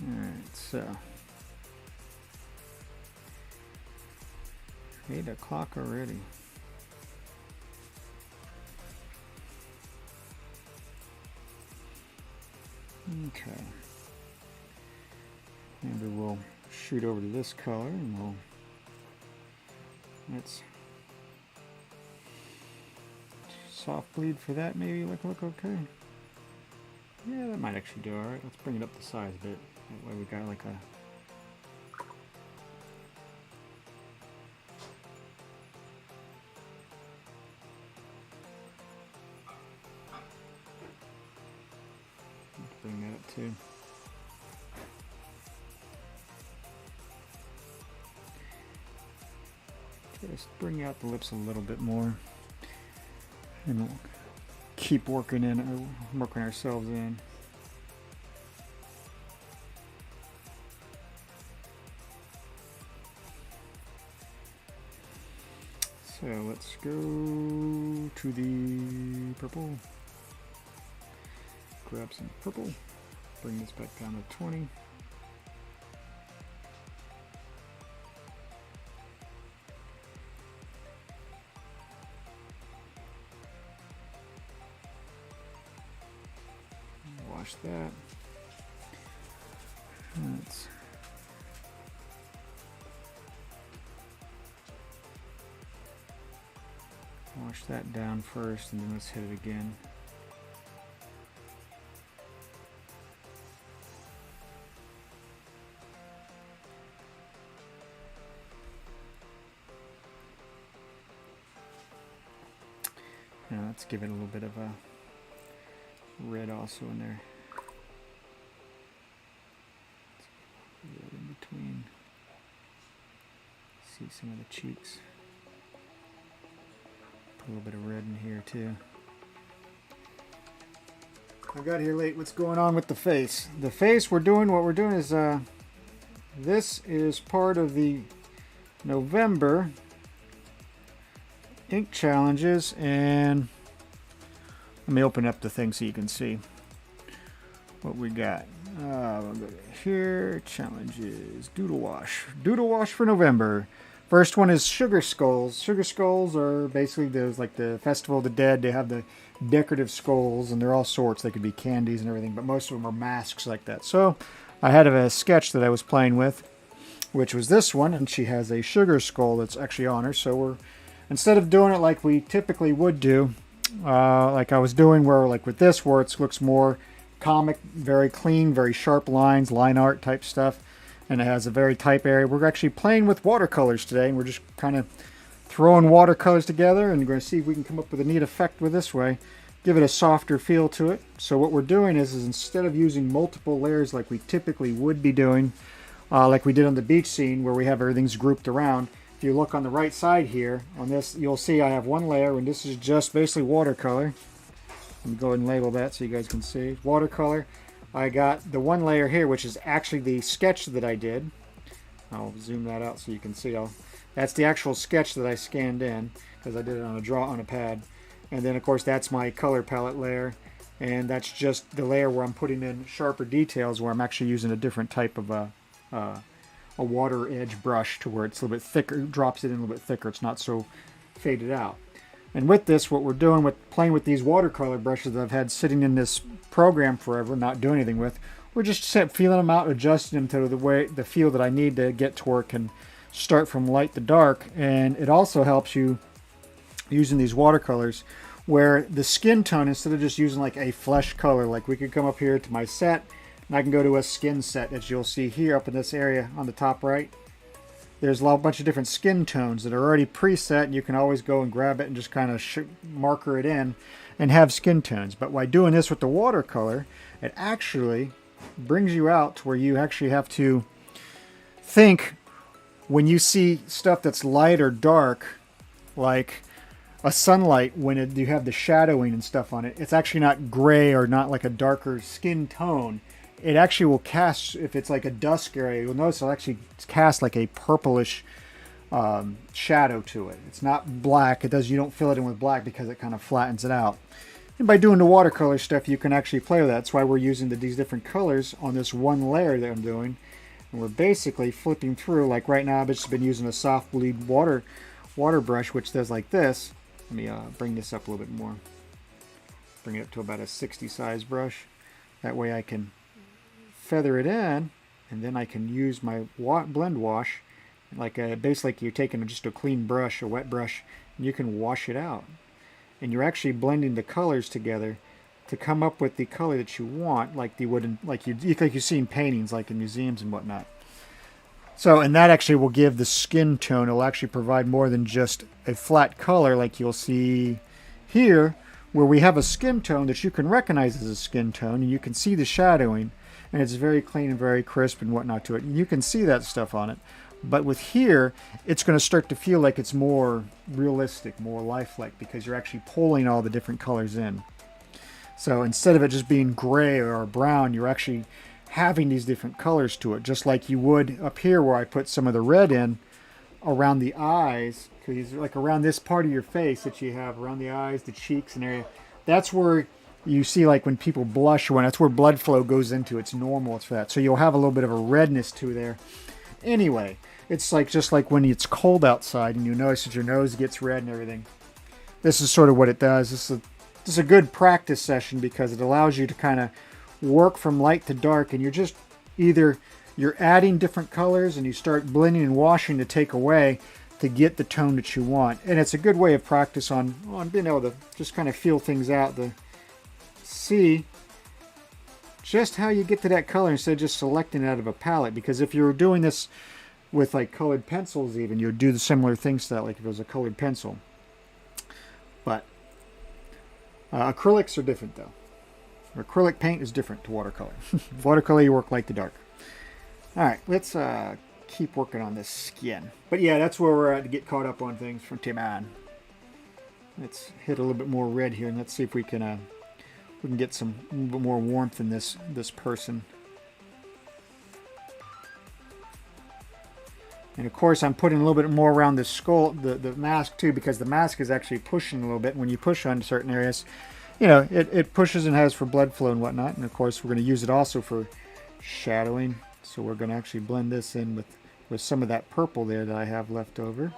Alright, so 8 o'clock already. Okay. Maybe we'll shoot over to this color and let's Soft Bleed for that, maybe look okay. Yeah, that might actually do alright. Let's bring it up the size a bit. That way we got like a bring that up too. Just bring out the lips a little bit more, and we'll keep working ourselves in. So let's go to the purple. Grab some purple. Bring this back down to 20. wash that. Let's wash that down first, and then let's hit it again. Now let's give it a little bit of a red also in there. Red in between. See some of the cheeks. Put a little bit of red in here too. I got here late. What's going on with the face? The face, what we're doing is, this is part of the November ink challenges, and let me open up the thing so you can see what we got. We'll go here, challenges, Doodle Wash for November. First one is Sugar Skulls. Sugar Skulls are basically those, like the Festival of the Dead. They have the decorative skulls, and they're all sorts. They could be candies and everything, but most of them are masks like that. So I had a sketch that I was playing with, which was this one, and she has a sugar skull that's actually on her. So we're, instead of doing it like we typically would do, like I was doing where, like with this, where it looks more comic, very clean, very sharp lines, line art type stuff, and it has a very type area. We're actually playing with watercolors today, and we're just kind of throwing watercolors together, and we're going to see if we can come up with a neat effect with this way, give it a softer feel to it. So what we're doing is instead of using multiple layers like we typically would be doing, like we did on the beach scene where we have everything's grouped around, if you look on the right side here, on this, you'll see I have one layer, and this is just basically watercolor. Let me go ahead and label that so you guys can see. Watercolor. I got the one layer here, which is actually the sketch that I did. I'll zoom that out so you can see. That's the actual sketch that I scanned in, because I did it on a pad. And then, of course, that's my color palette layer. And that's just the layer where I'm putting in sharper details, where I'm actually using a different type of a water edge brush to where it's a little bit thicker, drops it in a little bit thicker. It's not so faded out. And with this, what we're doing with playing with these watercolor brushes that I've had sitting in this program forever, not doing anything with, we're just feeling them out, adjusting them to the feel that I need to get to where it can start from light to dark. And it also helps you using these watercolors where the skin tone, instead of just using like a flesh color, like we could come up here to my set and I can go to a skin set, as you'll see here up in this area on the top right. There's a bunch of different skin tones that are already preset, and you can always go and grab it and just kind of marker it in and have skin tones. But by doing this with the watercolor, it actually brings you out to where you actually have to think, when you see stuff that's light or dark, like a sunlight, when you have the shadowing and stuff on it, it's actually not gray or not like a darker skin tone. It actually will cast, if it's like a dusk area, you'll notice it'll actually cast like a purplish shadow to it. It's not black. You don't fill it in with black because it kind of flattens it out. And by doing the watercolor stuff, you can actually play with that. That's why we're using these different colors on this one layer that I'm doing. And we're basically flipping through, like right now I've just been using a soft bleed water brush, which does like this. Let me bring this up a little bit more. Bring it up to about a 60 size brush. That way I can feather it in, and then I can use my blend wash, like basically you're taking just a clean brush, a wet brush, and you can wash it out. And you're actually blending the colors together to come up with the color that you want, like you would like you see in paintings, like in museums and whatnot. So, and that actually will give the skin tone. It'll actually provide more than just a flat color, like you'll see here, where we have a skin tone that you can recognize as a skin tone, and you can see the shadowing, and it's very clean and very crisp and whatnot to it. And you can see that stuff on it. But with here, it's going to start to feel like it's more realistic, more lifelike, because you're actually pulling all the different colors in. So instead of it just being gray or brown, you're actually having these different colors to it, just like you would up here where I put some of the red in around the eyes, because like around this part of your face that you have, around the eyes, the cheeks and area, that's where you see, like when people blush, that's where blood flow goes into. It's normal, it's for that. So you'll have a little bit of a redness to there. Anyway, it's like just like when it's cold outside and you notice that your nose gets red and everything. This is sort of what it does. This is a good practice session because it allows you to kind of work from light to dark, and you're just either you're adding different colors and you start blending and washing to take away to get the tone that you want. And it's a good way of practice on being able to just kind of feel things out, to see just how you get to that color instead of just selecting it out of a palette. Because if you were doing this with like colored pencils even, you'd do the similar things to that, like if it was a colored pencil. But acrylics are different though. Acrylic paint is different to watercolor. Watercolor, you work light to dark. All right, let's keep working on this skin. But yeah, that's where we're at to get caught up on things from Timan. Let's hit a little bit more red here, and let's see if we can get some a little bit more warmth in this person. And of course, I'm putting a little bit more around the skull, the mask too, because the mask is actually pushing a little bit. When you push on certain areas, you know, it pushes and has for blood flow and whatnot. And of course, we're going to use it also for shadowing. So we're going to actually blend this in with some of that purple there that I have left over.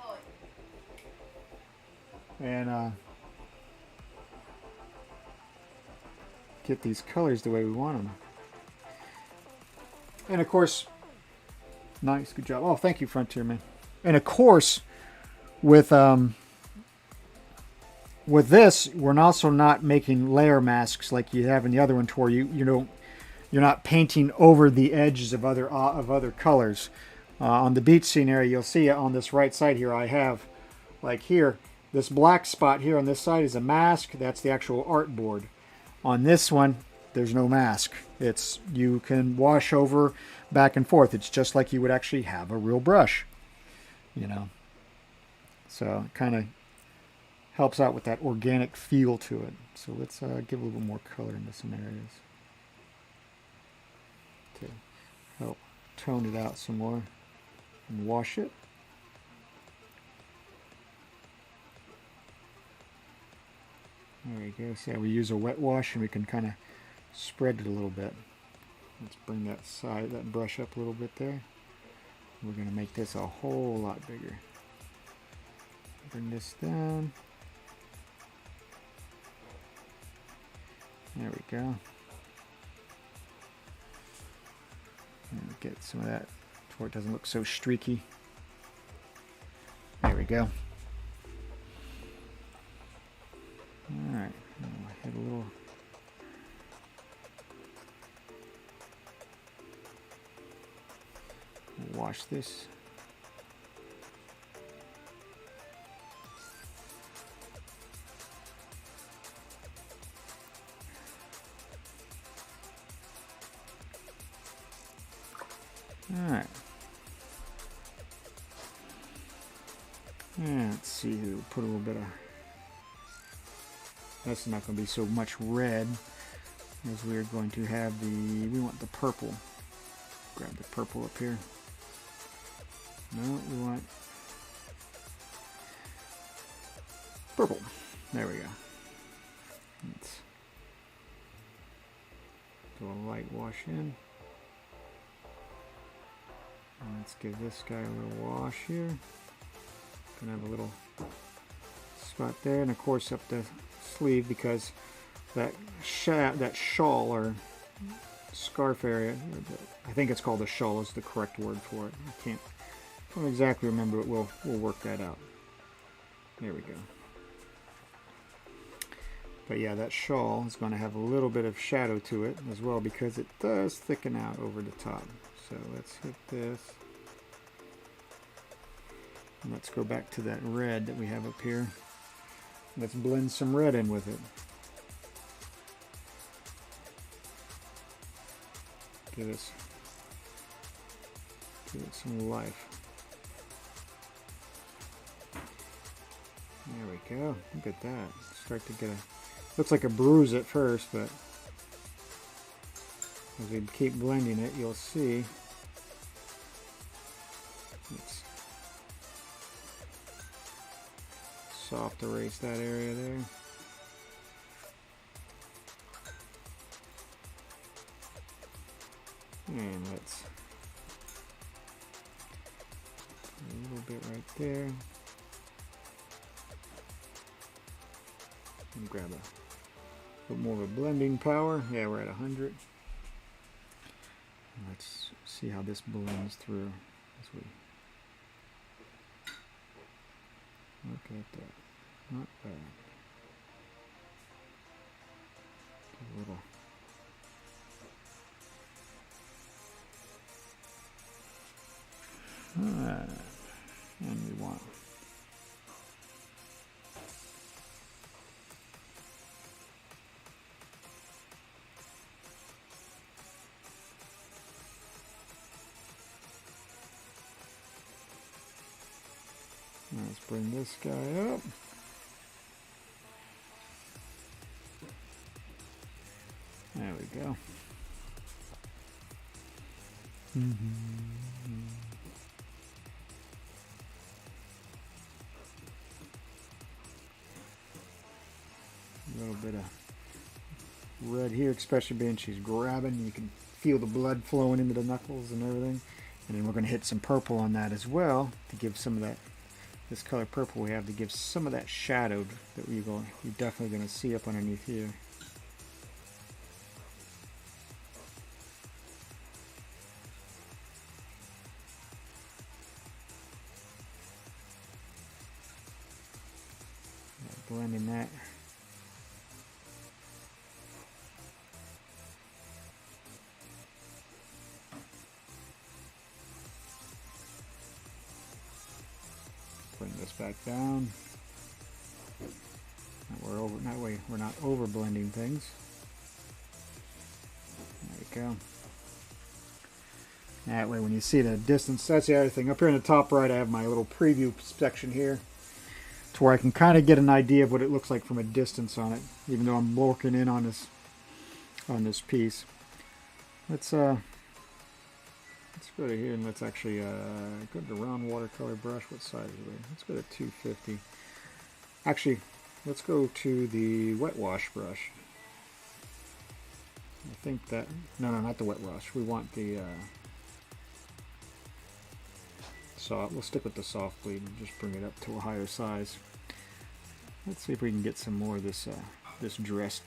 And get these colors the way we want them. And of course, nice, good job. Oh, thank you, Frontier Man. And of course, with this, we're also not making layer masks like you have in the other one, to where you're not painting over the edges of other colors. On the beach scene area, you'll see on this right side here, I have, like here, this black spot here on this side is a mask. That's the actual artboard. On this one, there's no mask. You can wash over back and forth. It's just like you would actually have a real brush, you know. So it kind of helps out with that organic feel to it. So let's give a little bit more color into some areas to help tone it out some more. And wash it. There we go. See how we use a wet wash and we can kind of spread it a little bit. Let's bring that brush up a little bit there. We're going to make this a whole lot bigger. Bring this down. There we go. And get some of that where it doesn't look so streaky. There we go. Alright, I'll hit a little. Wash this. Alright. Yeah, let's see, we'll put a little bit of, that's not going to be so much red, as we're going to have we want the purple. Grab the purple up here. No, we want purple. There we go. Let's do a light wash in. And let's give this guy a little wash here. Gonna have a little spot there, and of course up the sleeve, because that shawl or scarf area, I think it's called a shawl is the correct word for it. I don't exactly remember, but we'll work that out. There we go. But yeah, that shawl is going to have a little bit of shadow to it as well, because it does thicken out over the top. So let's hit this. And let's go back to that red that we have up here. Let's blend some red in with it. Give it some life. There we go. Look at that. Start to get looks like a bruise at first, but as we keep blending it, you'll see it's soft erase that area there. And let's a little bit right there. And grab a little more of a blending power. Yeah, we're at 100. Let's see how this blends through as we look at that. Not bad. A little. And we want let's bring this guy up. There we go. A little bit of red here, especially being she's grabbing. You can feel the blood flowing into the knuckles and everything. And then we're going to hit some purple on that as well to give some of that, this color purple we have to give some of that shadow that you're definitely going to see up underneath here. Blending that. Bring this back down. That way we're not over blending things. There we go. That way when you see the distance, that's the other thing. Up here in the top right I have my little preview section here, to where I can kind of get an idea of what it looks like from a distance on it, even though I'm working in on this piece. Let's go to here and let's actually go to the round watercolor brush. What size is it? Let's go to 250. Actually, let's go to the wet wash brush. I think that, no, not the wet wash. We want the soft. We'll stick with the soft bleed and just bring it up to a higher size. Let's see if we can get some more of this this dress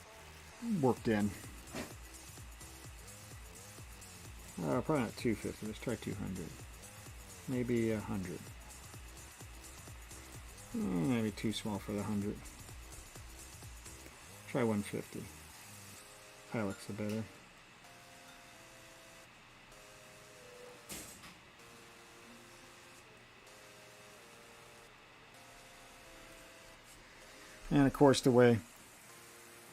worked in. Probably not 250. Let's try 200. Maybe 100. Maybe too small for the 100. Try 150. That looks better. And of course the way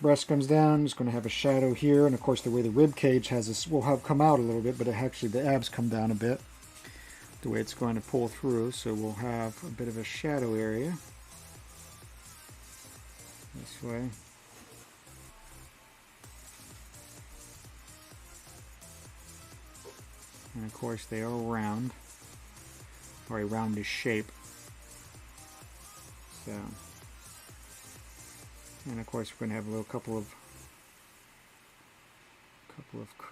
breast comes down is going to have a shadow here, and of course the way the rib cage has this will have come out a little bit, but actually the abs come down a bit the way it's going to pull through, so we'll have a bit of a shadow area this way. And of course they are round, or a roundish shape. So, and of course we're going to have a couple of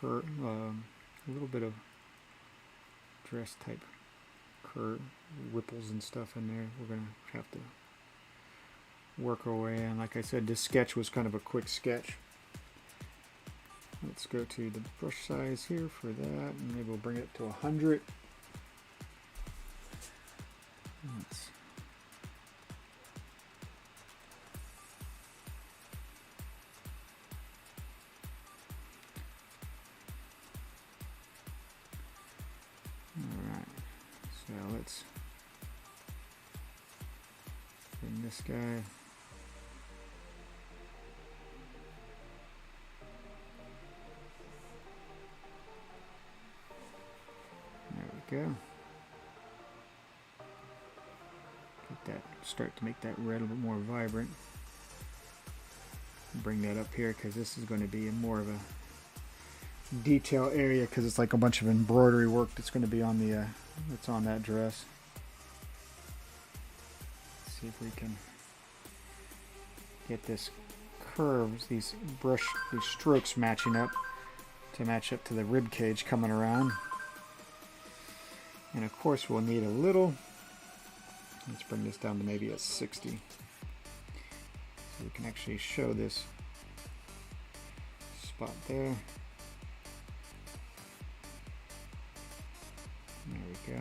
a little bit of dress type ripples and stuff in there. We're going to have to work our way in. Like I said, this sketch was kind of a quick sketch. Let's go to the brush size here for that, and maybe we'll bring it to 100. Alright, so let's bring this guy. Go. Get that, start to make that red a little bit more vibrant. Bring that up here because this is going to be more of a detail area, because it's like a bunch of embroidery work that's going to be on the that's on that dress. Let's see if we can get this curves, these strokes matching up to match up to the rib cage coming around. And of course we'll need a little, let's bring this down to maybe a 60. So we can actually show this spot there. we go.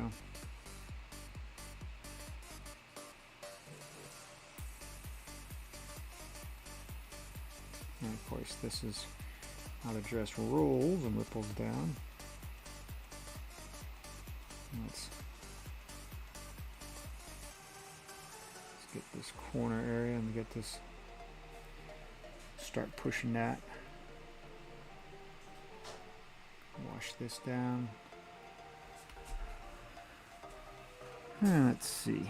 And of course, this is how the dress rolls and ripples down. Let's get this corner area and get this, start pushing that. Wash this down. And let's see.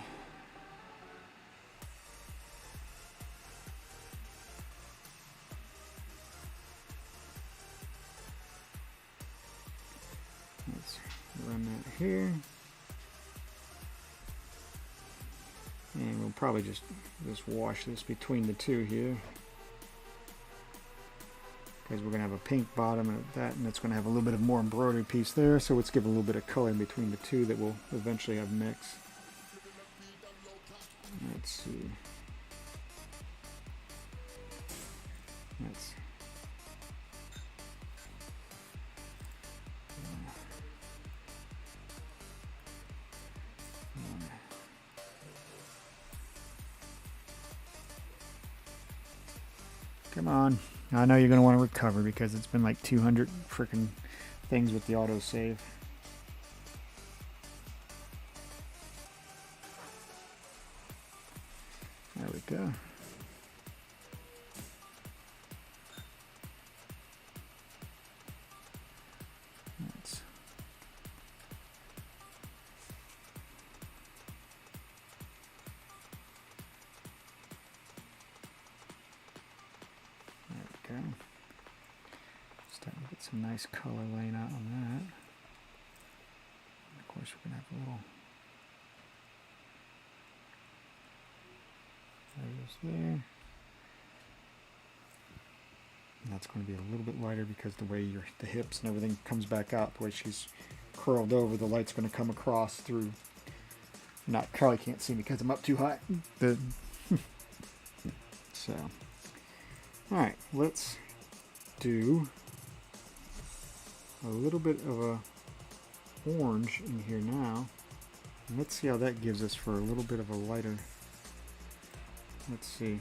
Let's run that here. And we'll probably just wash this between the two here, because we're going to have a pink bottom and that, and it's going to have a little bit of more embroidery piece there, so let's give a little bit of color in between the two that will eventually have mix. Let's see. Let's come on. I know you're going to want to recover because it's been like 200 freaking things with the autosave. There we go. Let's There we go. Starting to get some nice color laying out on that. And of course, we're going to have a little layers there. And that's going to be a little bit lighter because the way the hips and everything comes back out, the way she's curled over, the light's going to come across through. Not Carly can't see me because I'm up too high. So. Alright, let's do a little bit of a orange in here now. And let's see how that gives us for a little bit of a lighter. Let's see.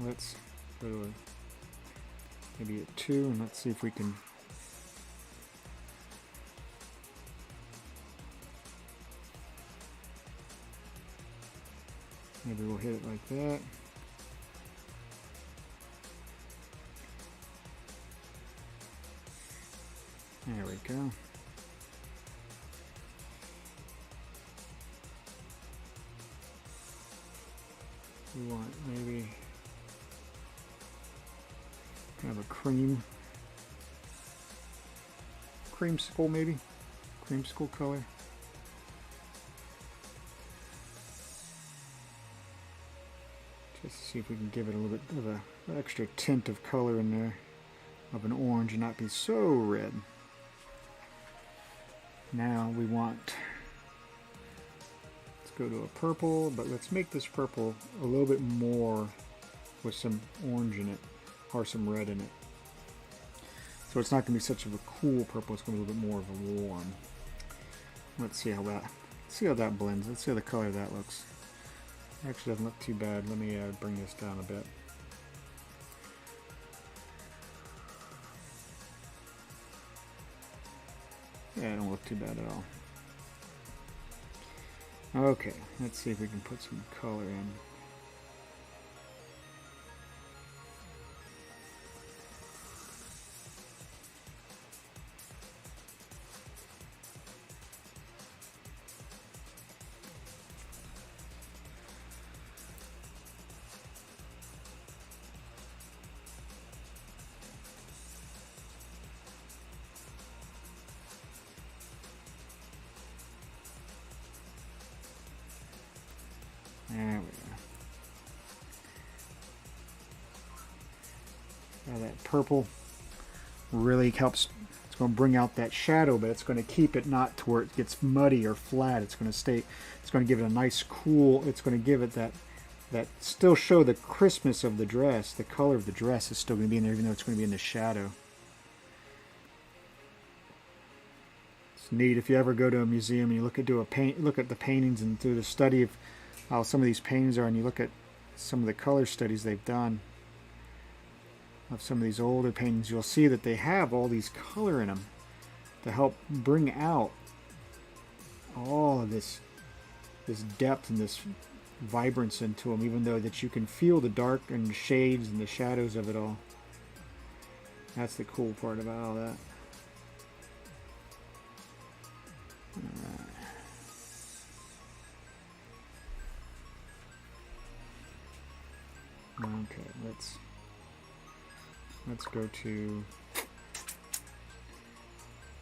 Let's go to maybe a 2, and let's see if we can maybe we'll hit it like that. There we go. We want maybe kind of a creamsicle maybe, creamsicle color. Just to see if we can give it a little bit of an extra tint of color in there, of an orange, and not be so red. Now we want, let's go to a purple, but let's make this purple a little bit more with some orange in it, or some red in it. So it's not going to be such of a cool purple, it's going to be a little bit more of a warm. Let's see how that blends. Let's see how the color of that looks. Actually doesn't look too bad. Let me bring this down a bit. Yeah, it don't look too bad at all. Okay, let's see if we can put some color in. There we go. Now that purple really helps. It's going to bring out that shadow, but it's going to keep it not to where it gets muddy or flat. It's going to stay. It's going to give it a nice cool. It's going to give it that still show the crispness of the dress. The color of the dress is still going to be in there, even though it's going to be in the shadow. It's neat if you ever go to a museum and you look at the paintings and do the study of how some of these paintings are, and you look at some of the color studies they've done of some of these older paintings, you'll see that they have all these color in them to help bring out all of this depth and this vibrance into them, even though that you can feel the dark and the shades and the shadows of it all. That's the cool part about all that. Alright. Okay, let's go to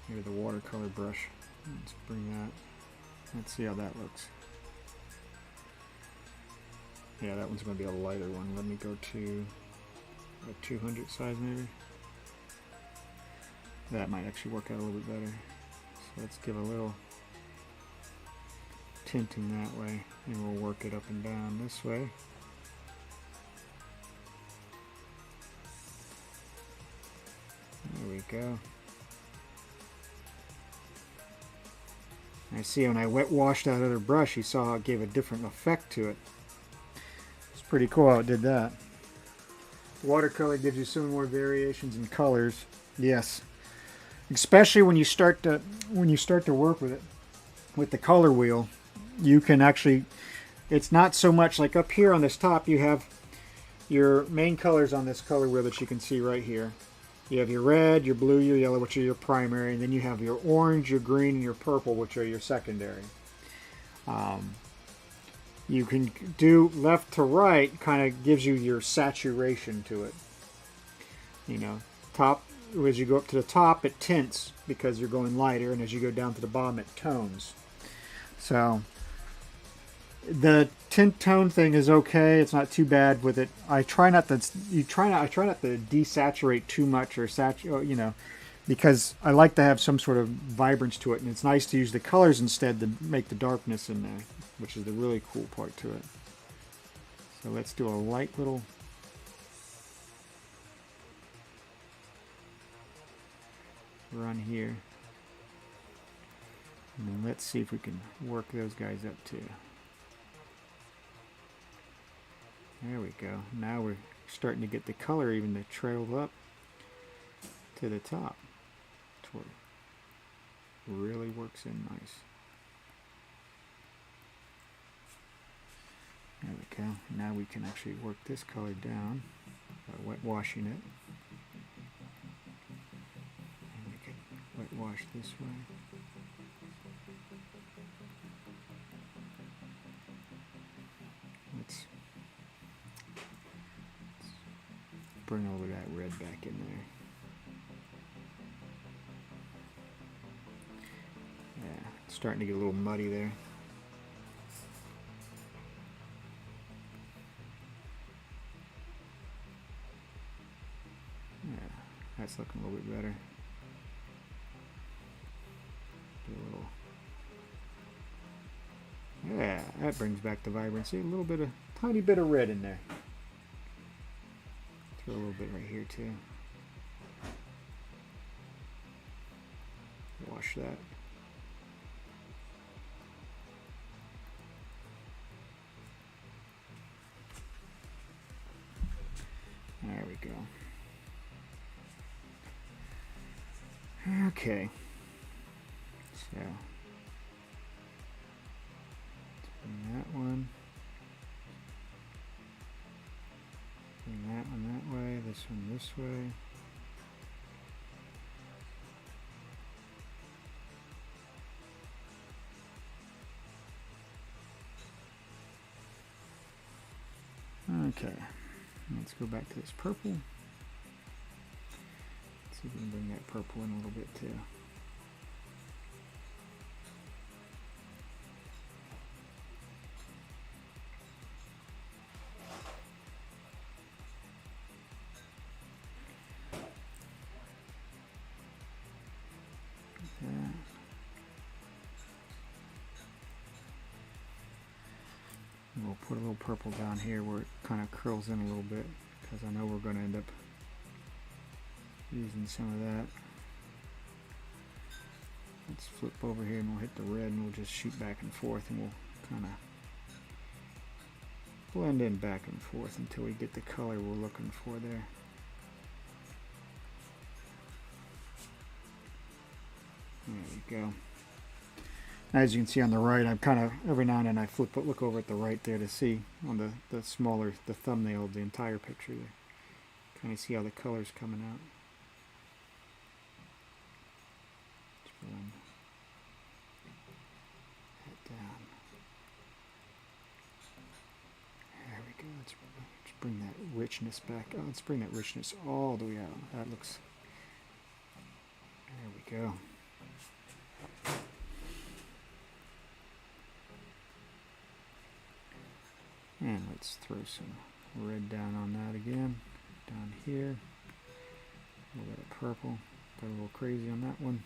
here, the watercolor brush. Let's bring that. Let's see how that looks. Yeah, that one's going to be a lighter one. Let me go to a 200 size maybe. That might actually work out a little bit better. So let's give a little tinting that way, and we'll work it up and down this way. There we go. I see when I wet washed that other brush, you saw how it gave a different effect to it. It's pretty cool how it did that. Watercolor gives you so many more variations in colors. Yes, especially when you start to work with it with the color wheel, you can actually. It's not so much like up here on this top. You have your main colors on this color wheel that you can see right here. You have your red, your blue, your yellow, which are your primary, and then you have your orange, your green, and your purple, which are your secondary. You can do left to right, kind of gives you your saturation to it. You know, top, as you go up to the top, it tints because you're going lighter, and as you go down to the bottom, it tones. So the tint tone thing is okay. It's not too bad with it. I try not to desaturate too much or saturate, you know, because I like to have some sort of vibrance to it, and it's nice to use the colors instead to make the darkness in there, which is the really cool part to it. So let's do a light little run here, and then let's see if we can work those guys up too. There we go. Now we're starting to get the color even to trail up to the top. That's where it really works in nice. There we go. Now we can actually work this color down by wet washing it. And we can wet wash this way. Let's bring all of that red back in there. Yeah, it's starting to get a little muddy there. Yeah, that's looking a little bit better. Do a little. Yeah, that brings back the vibrancy. A little bit of, tiny bit of red in there. Throw a little bit right here too. Wash that. There we go. Okay. So bring that one. Bring that one that way, this one this way. Okay, let's go back to this purple. Let's see if we can bring that purple in a little bit too. We'll put a little purple down here where it kind of curls in a little bit, because I know we're going to end up using some of that. Let's flip over here and we'll hit the red and we'll just shoot back and forth and we'll kind of blend in back and forth until we get the color we're looking for there. There we go. As you can see on the right, I'm kind of, every now and then I look over at the right there to see on the smaller, the thumbnail of the entire picture there. Kind of see how the color's coming out. Let's head down. There we go. Let's bring that richness back. Oh, let's bring that richness all the way out. That looks, there we go. And let's throw some red down on that again. Down here. A little bit of purple. Got a little crazy on that one.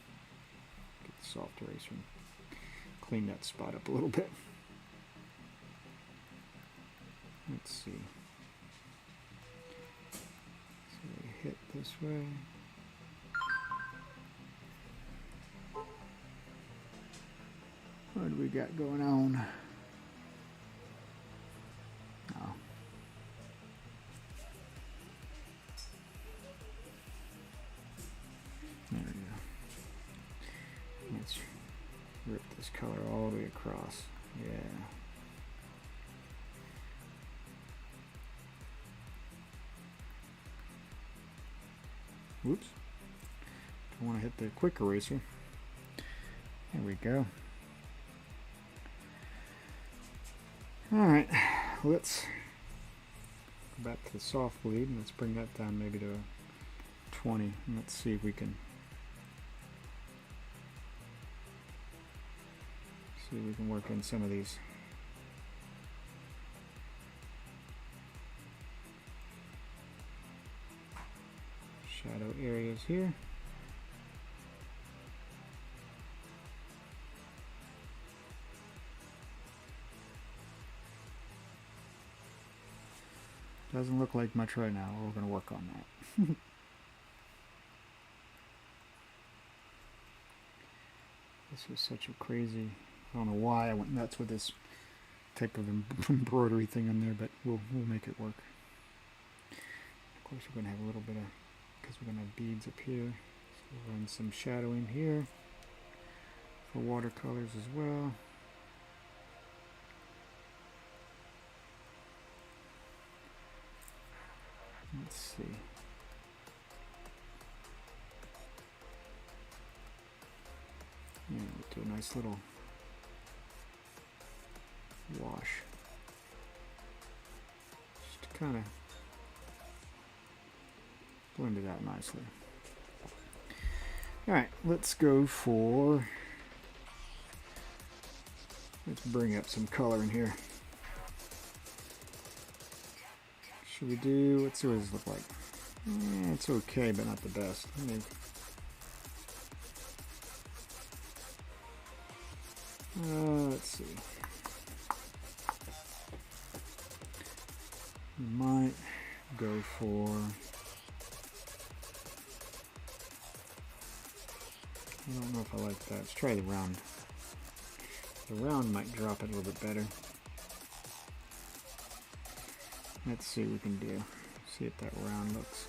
Get the soft eraser and clean that spot up a little bit. Let's see. So we hit this way. What do we got going on? Oh. There we go. Let's rip this color all the way across. Yeah. Whoops. Don't want to hit the quick eraser. There we go. Alright, let's go back to the soft bleed and let's bring that down maybe to a 20. And let's see if we can work in some of these shadow areas here. Doesn't look like much right now. We're going to work on that. This was such a crazy, I don't know why I went nuts with this type of embroidery thing on there, but we'll make it work. Of course we're going to have a little bit of, because we're going to have beads up here, so we'll run some shadowing here for watercolors as well. Let's see. Yeah, we'll do a nice little wash. Just to kind of blend it out nicely. Alright, let's go for, let's bring up some color in here. Should we do, let's see what this look like. It's okay, but not the best. Let's see. We might go for, I don't know if I like that. Let's try the round. The round might drop it a little bit better. Let's see what we can do. See if that round looks.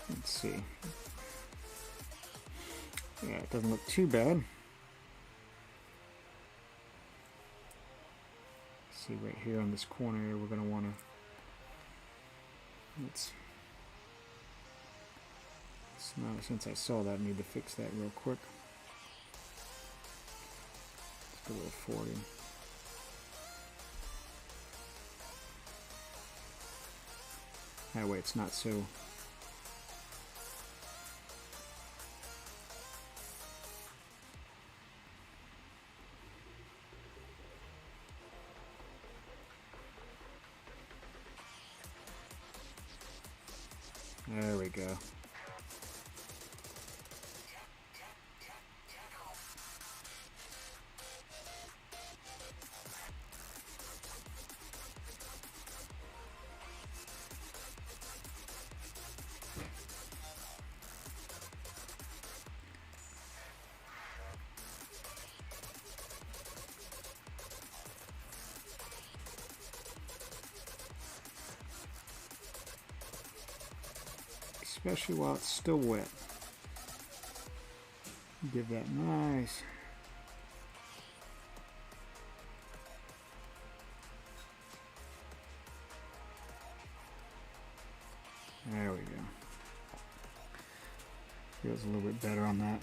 Let's see. Yeah, it doesn't look too bad. See right here on this corner here, we're going to want to, now, since I saw that, I need to fix that real quick. Let's go with 40. That way it's not so. There we go. especially while it's still wet. Give that nice. There we go. Feels a little bit better on that.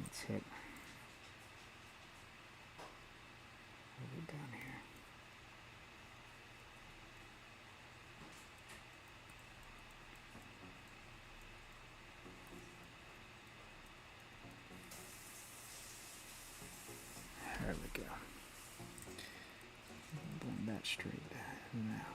Let's hit over down here. There we go. Blend that straight now.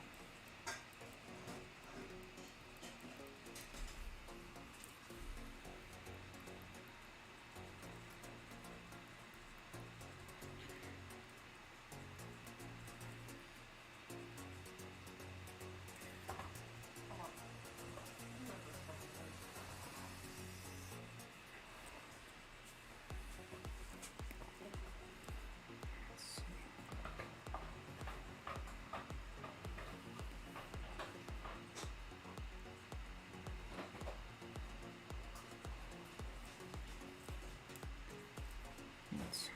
Let's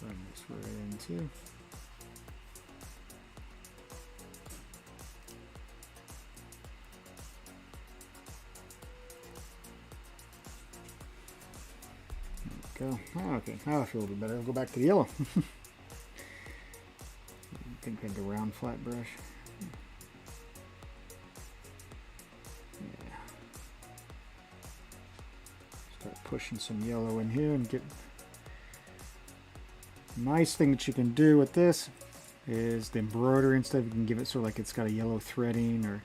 run this right in too. There we go. Oh, okay, now I feel a little better. I'll go back to the yellow. I think I had the round flat brush. Yeah. Start pushing some yellow in here and get. Nice thing that you can do with this is the embroidery and stuff. You can give it sort of like it's got a yellow threading or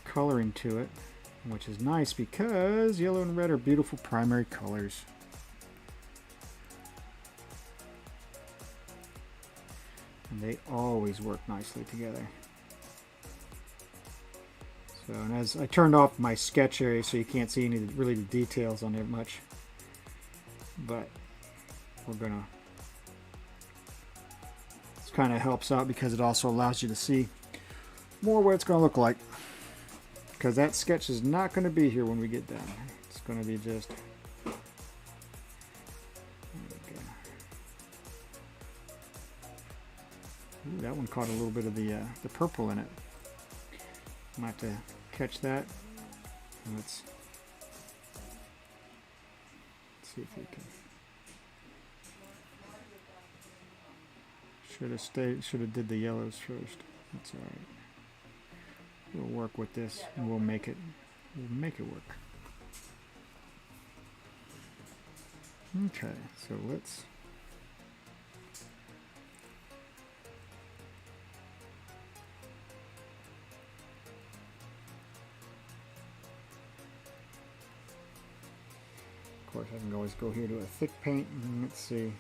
coloring to it, which is nice because yellow and red are beautiful primary colors. And they always work nicely together. So, and as I turned off my sketch area so you can't see any of really the details on it much, but we're gonna, this kind of helps out because it also allows you to see more what it's going to look like, because that sketch is not going to be here when we get done. It's going to be just, there we go. Ooh, that one caught a little bit of the purple in it. Might have to catch that. Let's see if we can. Should have did the yellows first. That's all right. We'll work with this and we'll make it work. Okay, so let's of course I can always go here to a thick paint and let's see.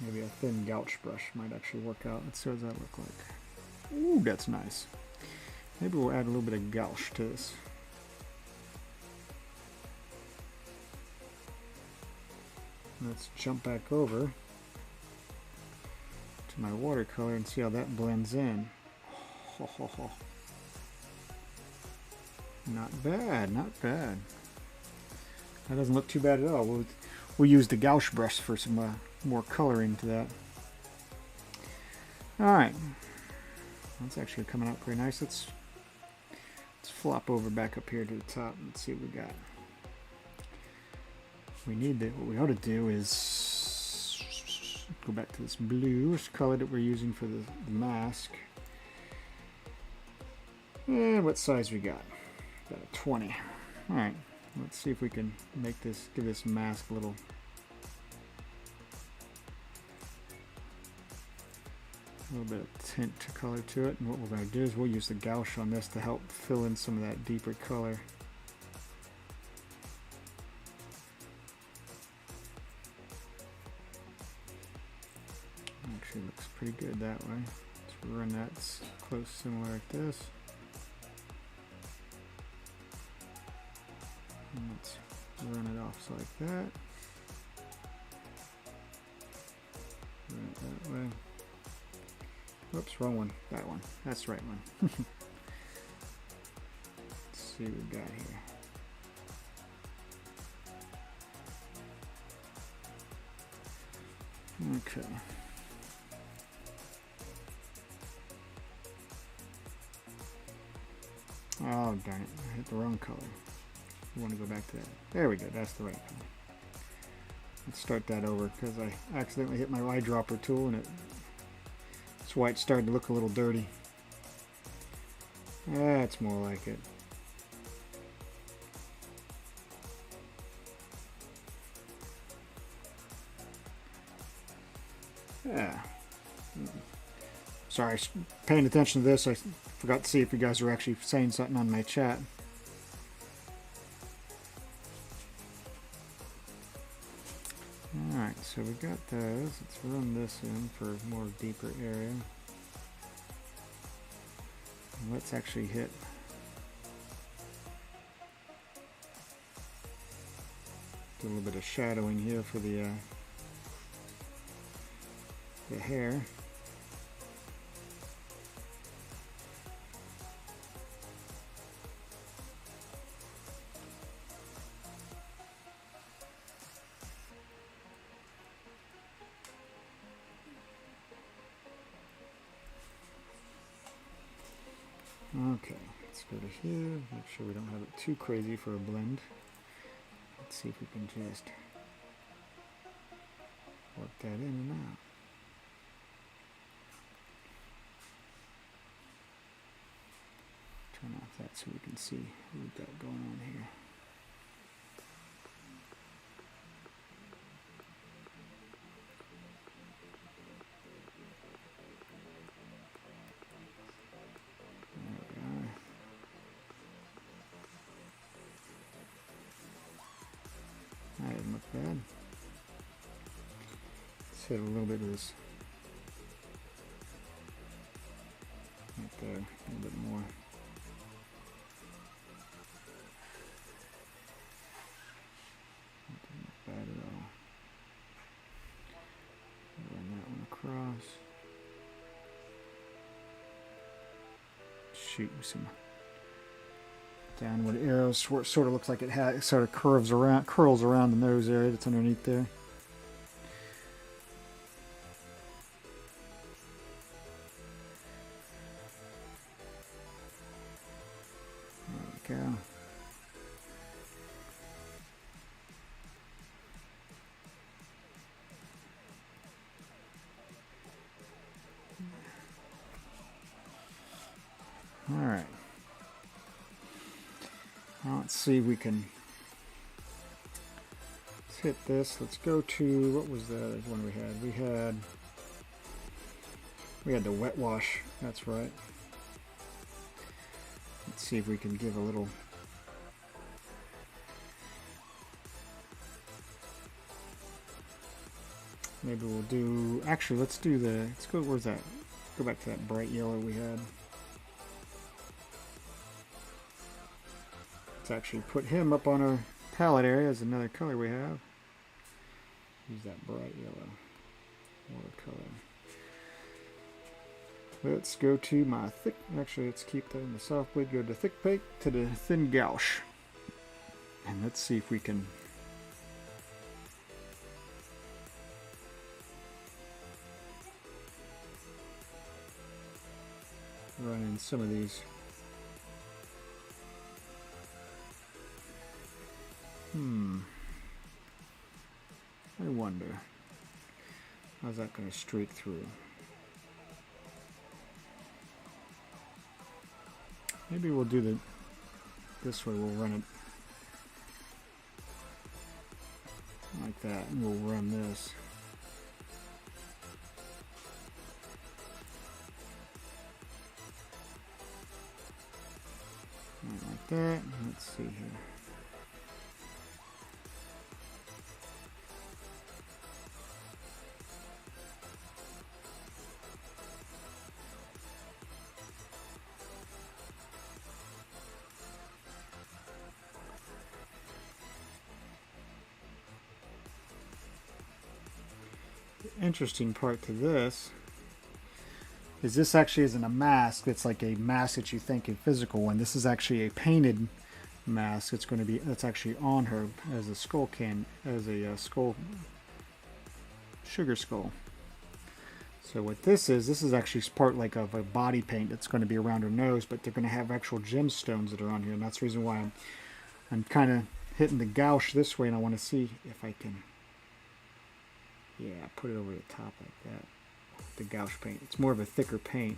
Maybe a thin gouache brush might actually work out. Let's see what that look like. Ooh, that's nice. Maybe we'll add a little bit of gouache to this. Let's jump back over to my watercolor and see how that blends in. Ho, ho, ho. Not bad, not bad. That doesn't look too bad at all. We'll use the gouache brush for some more coloring to that. Alright. That's actually coming out pretty nice. Let's flop over back up here to the top and see what we got. We need that. What we ought to do is go back to this bluish color that we're using for the mask. And what size we got? Got a 20. Alright. Let's see if we can make this, give this mask a little bit of tint to color to it. And what we're going to do is we'll use the gouache on this to help fill in some of that deeper color. Actually looks pretty good that way. Let's run that close, similar like this. And let's run it off like that. Run it that way. Oops, wrong one. That one. That's the right one. Let's see what we got here. Okay. Oh, darn it. I hit the wrong color. I want to go back to that. There we go. That's the right color. Let's start that over because I accidentally hit my eyedropper tool and that's why it's starting to look a little dirty. That's more like it. Yeah. Sorry, paying attention to this, I forgot to see if you guys are actually saying something on my chat. Alright, so we got those. Let's run this in for a more deeper area. Let's actually hit do a little bit of shadowing here for the hair. Okay, let's go to here, make sure we don't have it too crazy for a blend. Let's see if we can just work that in and out. Turn off that so we can see what we've got going on here. That didn't look bad. Let's hit a little bit of this right there, a little bit more. That didn't look bad at all. Run that one across. Shoot some downward arrows. Sort of looks like it sort of curls around the nose area that's underneath there. There we go. All right. Now let's see if we can. Let's hit this. Let's go to, what was the other one we had? We had the wet wash. That's right. Let's see if we can give a little. Maybe we'll do. Actually, let's do the. Let's go. Where's that? Go back to that bright yellow we had. Let's actually put him up on our palette area as another color we have. Use that bright yellow watercolor. Let's go to my thick. Actually, let's keep that in the soft blade. Go to thick paint to the thin gouache, and let's see if we can. Run in some of these. I wonder, how's that going to streak through? Maybe we'll do this way, we'll run it like that, and we'll run this. Like that. Let's see here. The interesting part to this is this actually isn't a mask. It's like a mask that you think a physical one. This is actually a painted mask. It's going to be, that's actually on her as a skull as a skull, sugar skull. So what this is actually part like of a body paint that's going to be around her nose, but they're going to have actual gemstones that are on here, and that's the reason why I'm kind of hitting the gouache this way, and I want to see if I can, yeah, put it over the top like that. The gouache paint. It's more of a thicker paint,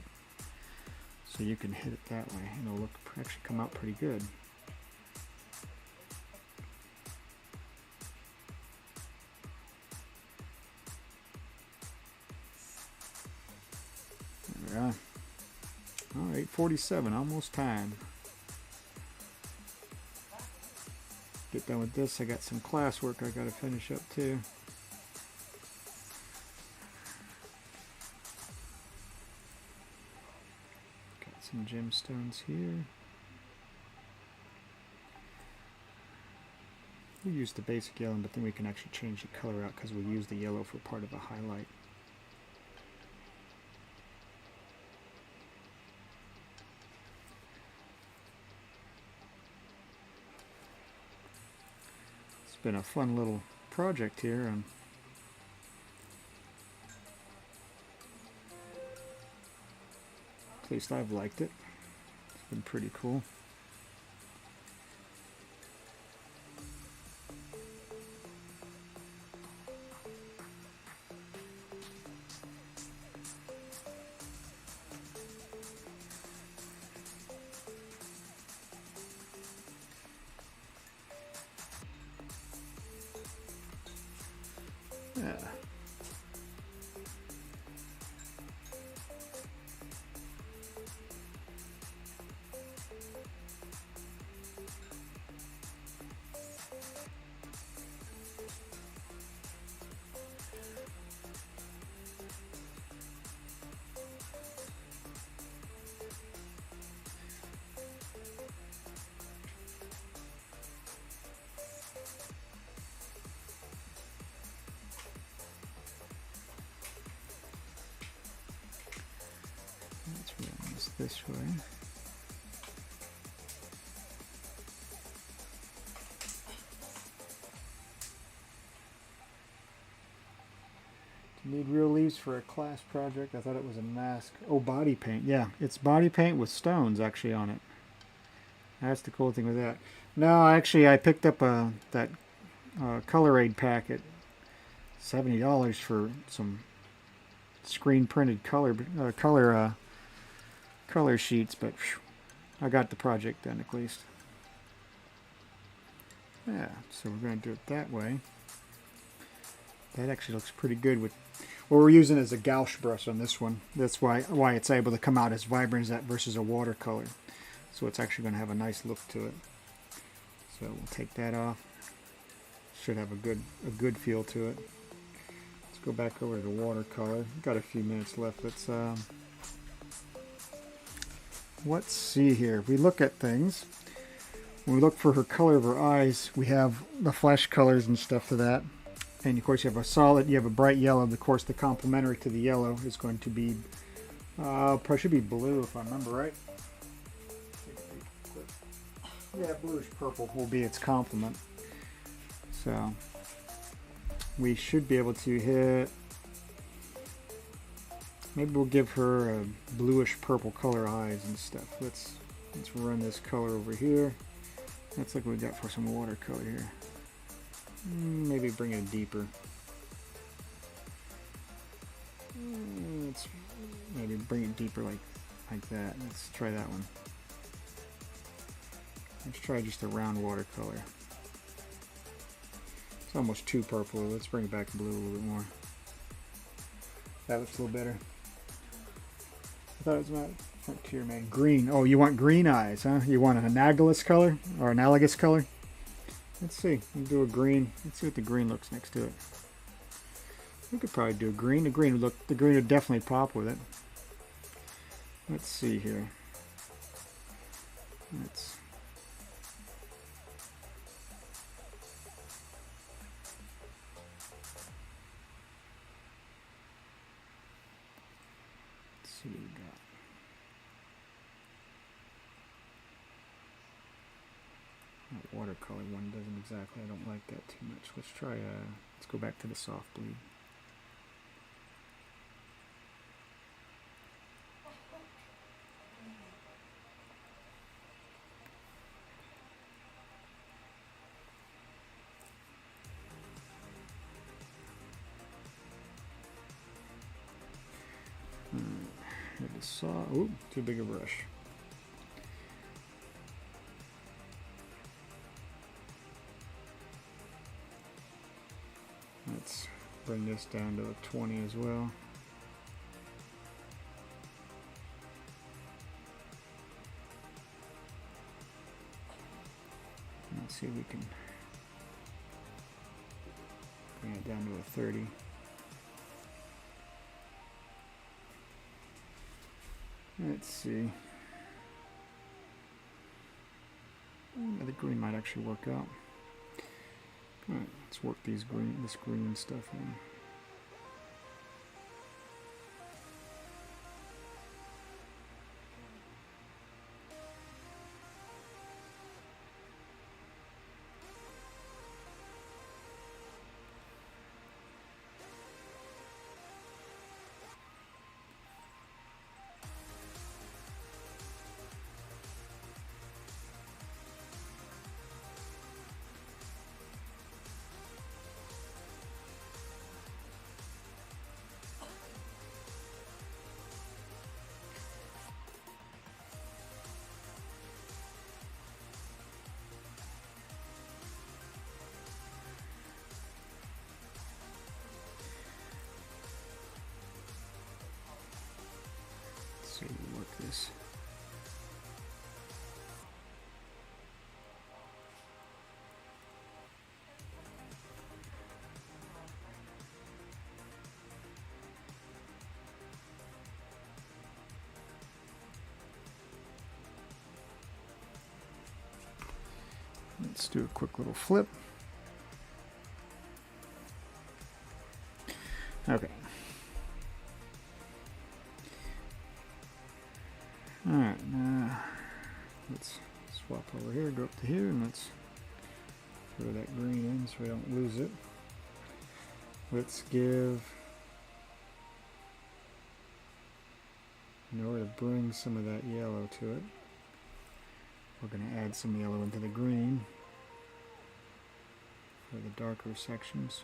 so you can hit it that way, and it'll actually come out pretty good. There we are. All right, 47, almost time. Get done with this. I got some classwork I got to finish up too. Got some gemstones here. We use the basic yellow, but then we can actually change the color out because we use the yellow for part of the highlight. It's been a fun little project here, and at least I've liked it. It's been pretty cool. Yeah. Let's run this way. Do you need real leaves for a class project? I thought it was a mask. Oh, body paint. Yeah, it's body paint with stones actually on it. That's the cool thing with that. No, actually, I picked up that Color-Aid packet. $70 for some screen printed color sheets, but whew, I got the project done at least. Yeah, so we're going to do it that way. That actually looks pretty good with what we're using as a gouache brush on this one. That's why it's able to come out as vibrant as that versus a watercolor. So it's actually going to have a nice look to it. So we'll take that off. Should have a good feel to it. Let's go back over to the watercolor. Got a few minutes left. Let's see here. If we look at things, when we look for her color of her eyes, we have the flesh colors and stuff for that. And of course you have a solid, you have a bright yellow. Of course the complementary to the yellow is going to be, probably should be blue if I remember right. Yeah, bluish purple will be its complement. So we should be able to hit, maybe we'll give her a bluish purple color eyes and stuff. Let's run this color over here. Let's look what we got for some watercolor here. Maybe bring it deeper. Let's maybe bring it deeper like that. Let's try that one. Let's try just a round watercolor. It's almost too purple. Let's bring it back blue a little bit more. That looks a little better. I thought it was about Frontier made green. Oh, you want green eyes, huh? You want an analogous color or analogous color? Let's see. We'll do a green. Let's see what the green looks next to it. We could probably do a green. The green would definitely pop with it. Let's see here. Let's see what we got. That watercolor one doesn't exactly, I don't like that too much. Let's try, let's go back to the soft bleed. Hit the saw, ooh, too big a brush. Let's bring this down to a 20 as well. Let's see if we can bring it down to a 30. Let's see. The green might actually work out. Alright, let's work this green stuff in. See, work this. Let's do a quick little flip. Okay. Alright, now let's swap over here, go up to here, and let's throw that green in so we don't lose it. Let's give, in order to bring some of that yellow to it, we're going to add some yellow into the green for the darker sections.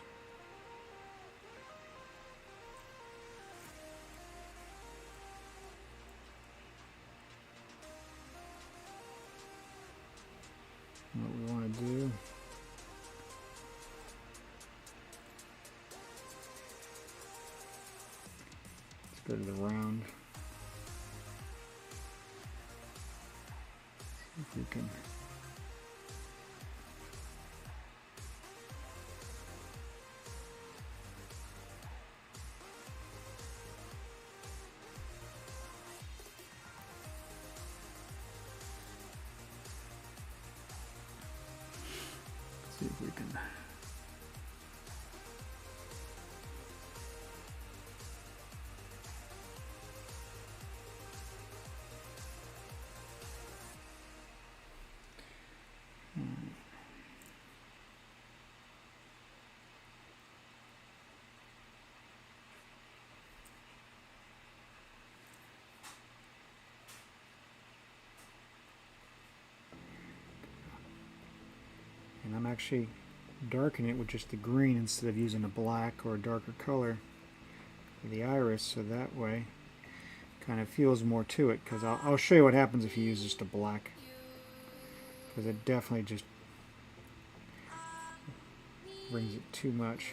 What we want to do let's go to the round. See if we can see if we can and I'm actually darkening it with just the green instead of using a black or a darker color for the iris, so that way it kind of feels more to it, because I'll show you what happens if you use just a black, because it definitely just brings it too much.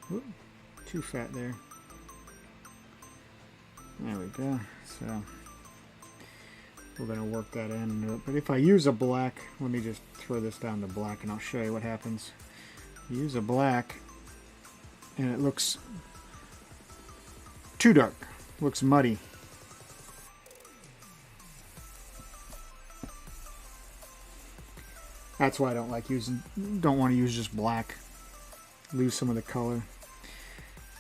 Whoop, too fat there. There we go. So we're going to work that in. But if I use a black, let me just throw this down to black and I'll show you what happens. Use a black and it looks too dark, looks muddy. That's why I don't want to use just black. lose some of the color.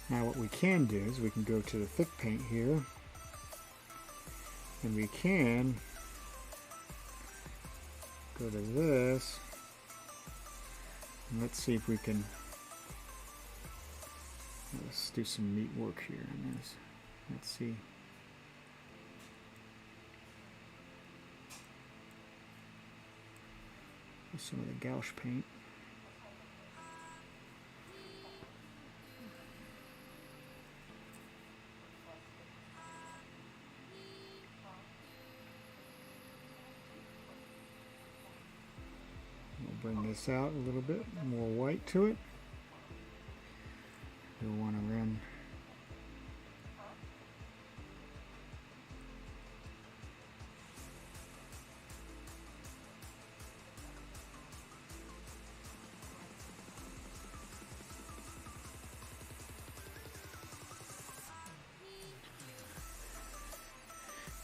Now what we can do is we can go to the thick paint here, and we can go to this, and let's see if we can, let's do some neat work here on this. Let's see. Some of the gouache paint. We'll bring this out a little bit more white to it. We'll want to run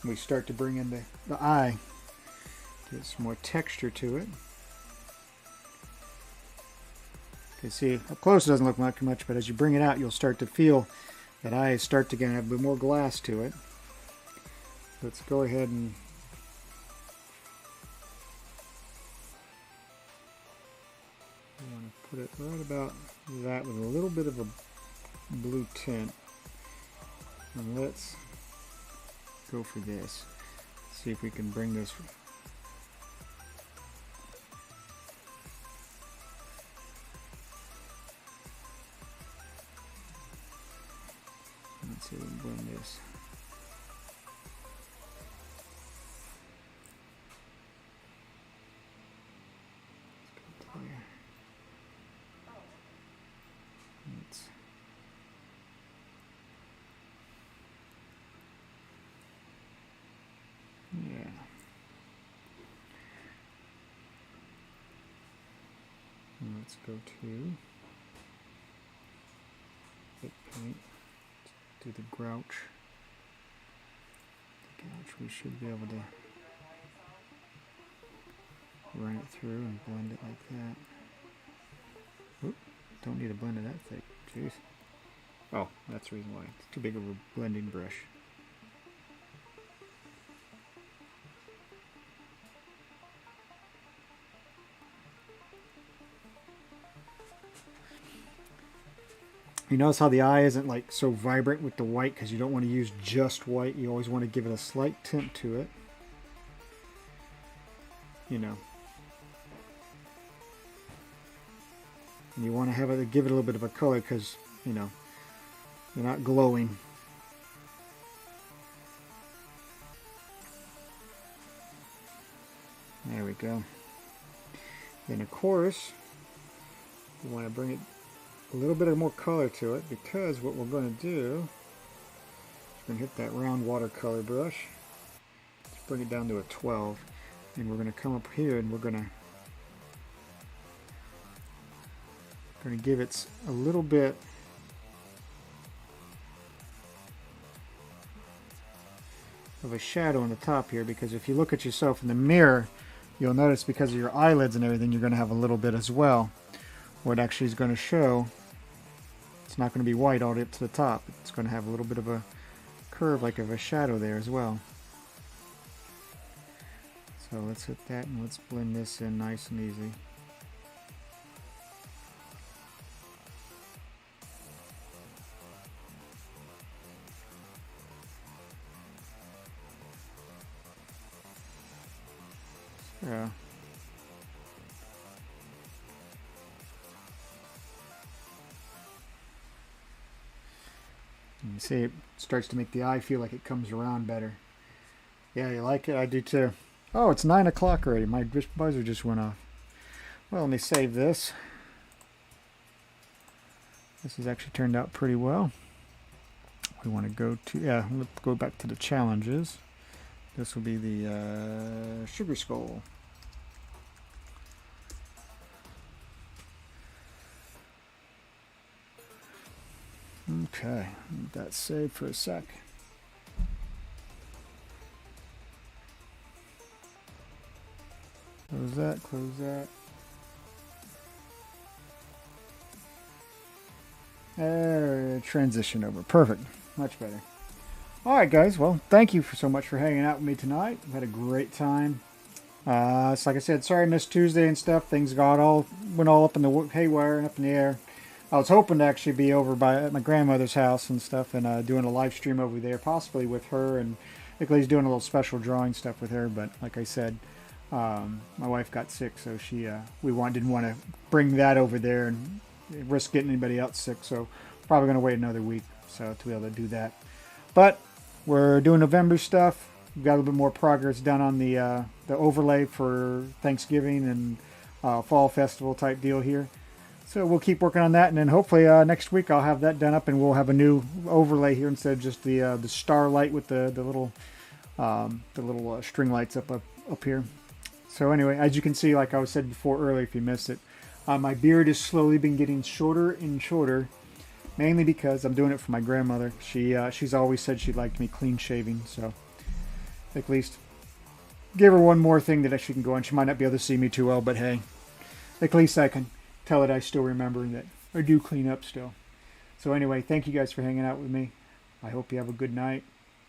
we start to bring in the eye, get some more texture to it. You can see up close it doesn't look much, but as you bring it out, you'll start to feel that eye start to get a bit more glass to it. Let's go ahead and I want to put it right about that with a little bit of a blue tint. And let's go for this. See if we can bring this. Let's see if we can bring this. Let's go clear. Yeah. Let's go to thick paint. Do the gouache. The gouache, we should be able to run it through and blend it like that. Oop, don't need to blend it that thick. Jeez. Oh, that's the reason why. It's too big of a blending brush. You notice how the eye isn't like so vibrant with the white because you don't want to use just white. You always want to give it a slight tint to it. You know. And you want to have it, give it a little bit of a color because, you know, they're not glowing. There we go. Then of course, you want to bring it a little bit of more color to it, because what we're going to do is we're going to hit that round watercolor brush. Let's bring it down to a 12, and we're going to come up here and we're going to give it a little bit of a shadow on the top here, because if you look at yourself in the mirror, you'll notice because of your eyelids and everything, you're going to have a little bit as well. What actually is going to show, it's not going to be white all the way up to the top. It's going to have a little bit of a curve, like of a shadow there as well. So let's hit that and let's blend this in nice and easy. Yeah. You see it starts to make the eye feel like it comes around better. Yeah, you like it? I do too. Oh, it's 9 o'clock already. My buzzer just went off. Well, let me save this. This has actually turned out pretty well. We want to go to, let's go back to the challenges. This will be the Sugar Skull. Okay, let that save for a sec. Close that, close that. Transition over. Perfect. Much better. All right, guys. Well, thank you so much for hanging out with me tonight. I've had a great time. It's like I said, sorry I missed Tuesday and stuff. Things went all up in the haywire and up in the air. I was hoping to actually be over at my grandmother's house and stuff, and doing a live stream over there, possibly with her, and I think he's doing a little special drawing stuff with her. But like I said, my wife got sick, so didn't want to bring that over there and risk getting anybody else sick. So probably going to wait another week to be able to do that. But we're doing November stuff. We've got a little bit more progress done on the overlay for Thanksgiving and Fall Festival type deal here. So we'll keep working on that, and then hopefully next week I'll have that done up, and we'll have a new overlay here instead of just the starlight with the little string lights up here. So anyway, as you can see, like I was said before earlier, if you missed it, my beard has slowly been getting shorter and shorter, mainly because I'm doing it for my grandmother. She's always said she liked me clean shaving, so at least give her one more thing that she can go on. She might not be able to see me too well, but hey, at least I can tell that I still remember that I do clean up still. So anyway, thank you guys for hanging out with me. I hope you have a good night,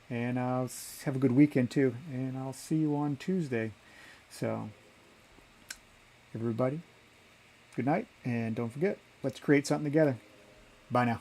and have a good weekend too. And I'll see you on Tuesday. So everybody, good night, and don't forget, let's create something together. Bye now.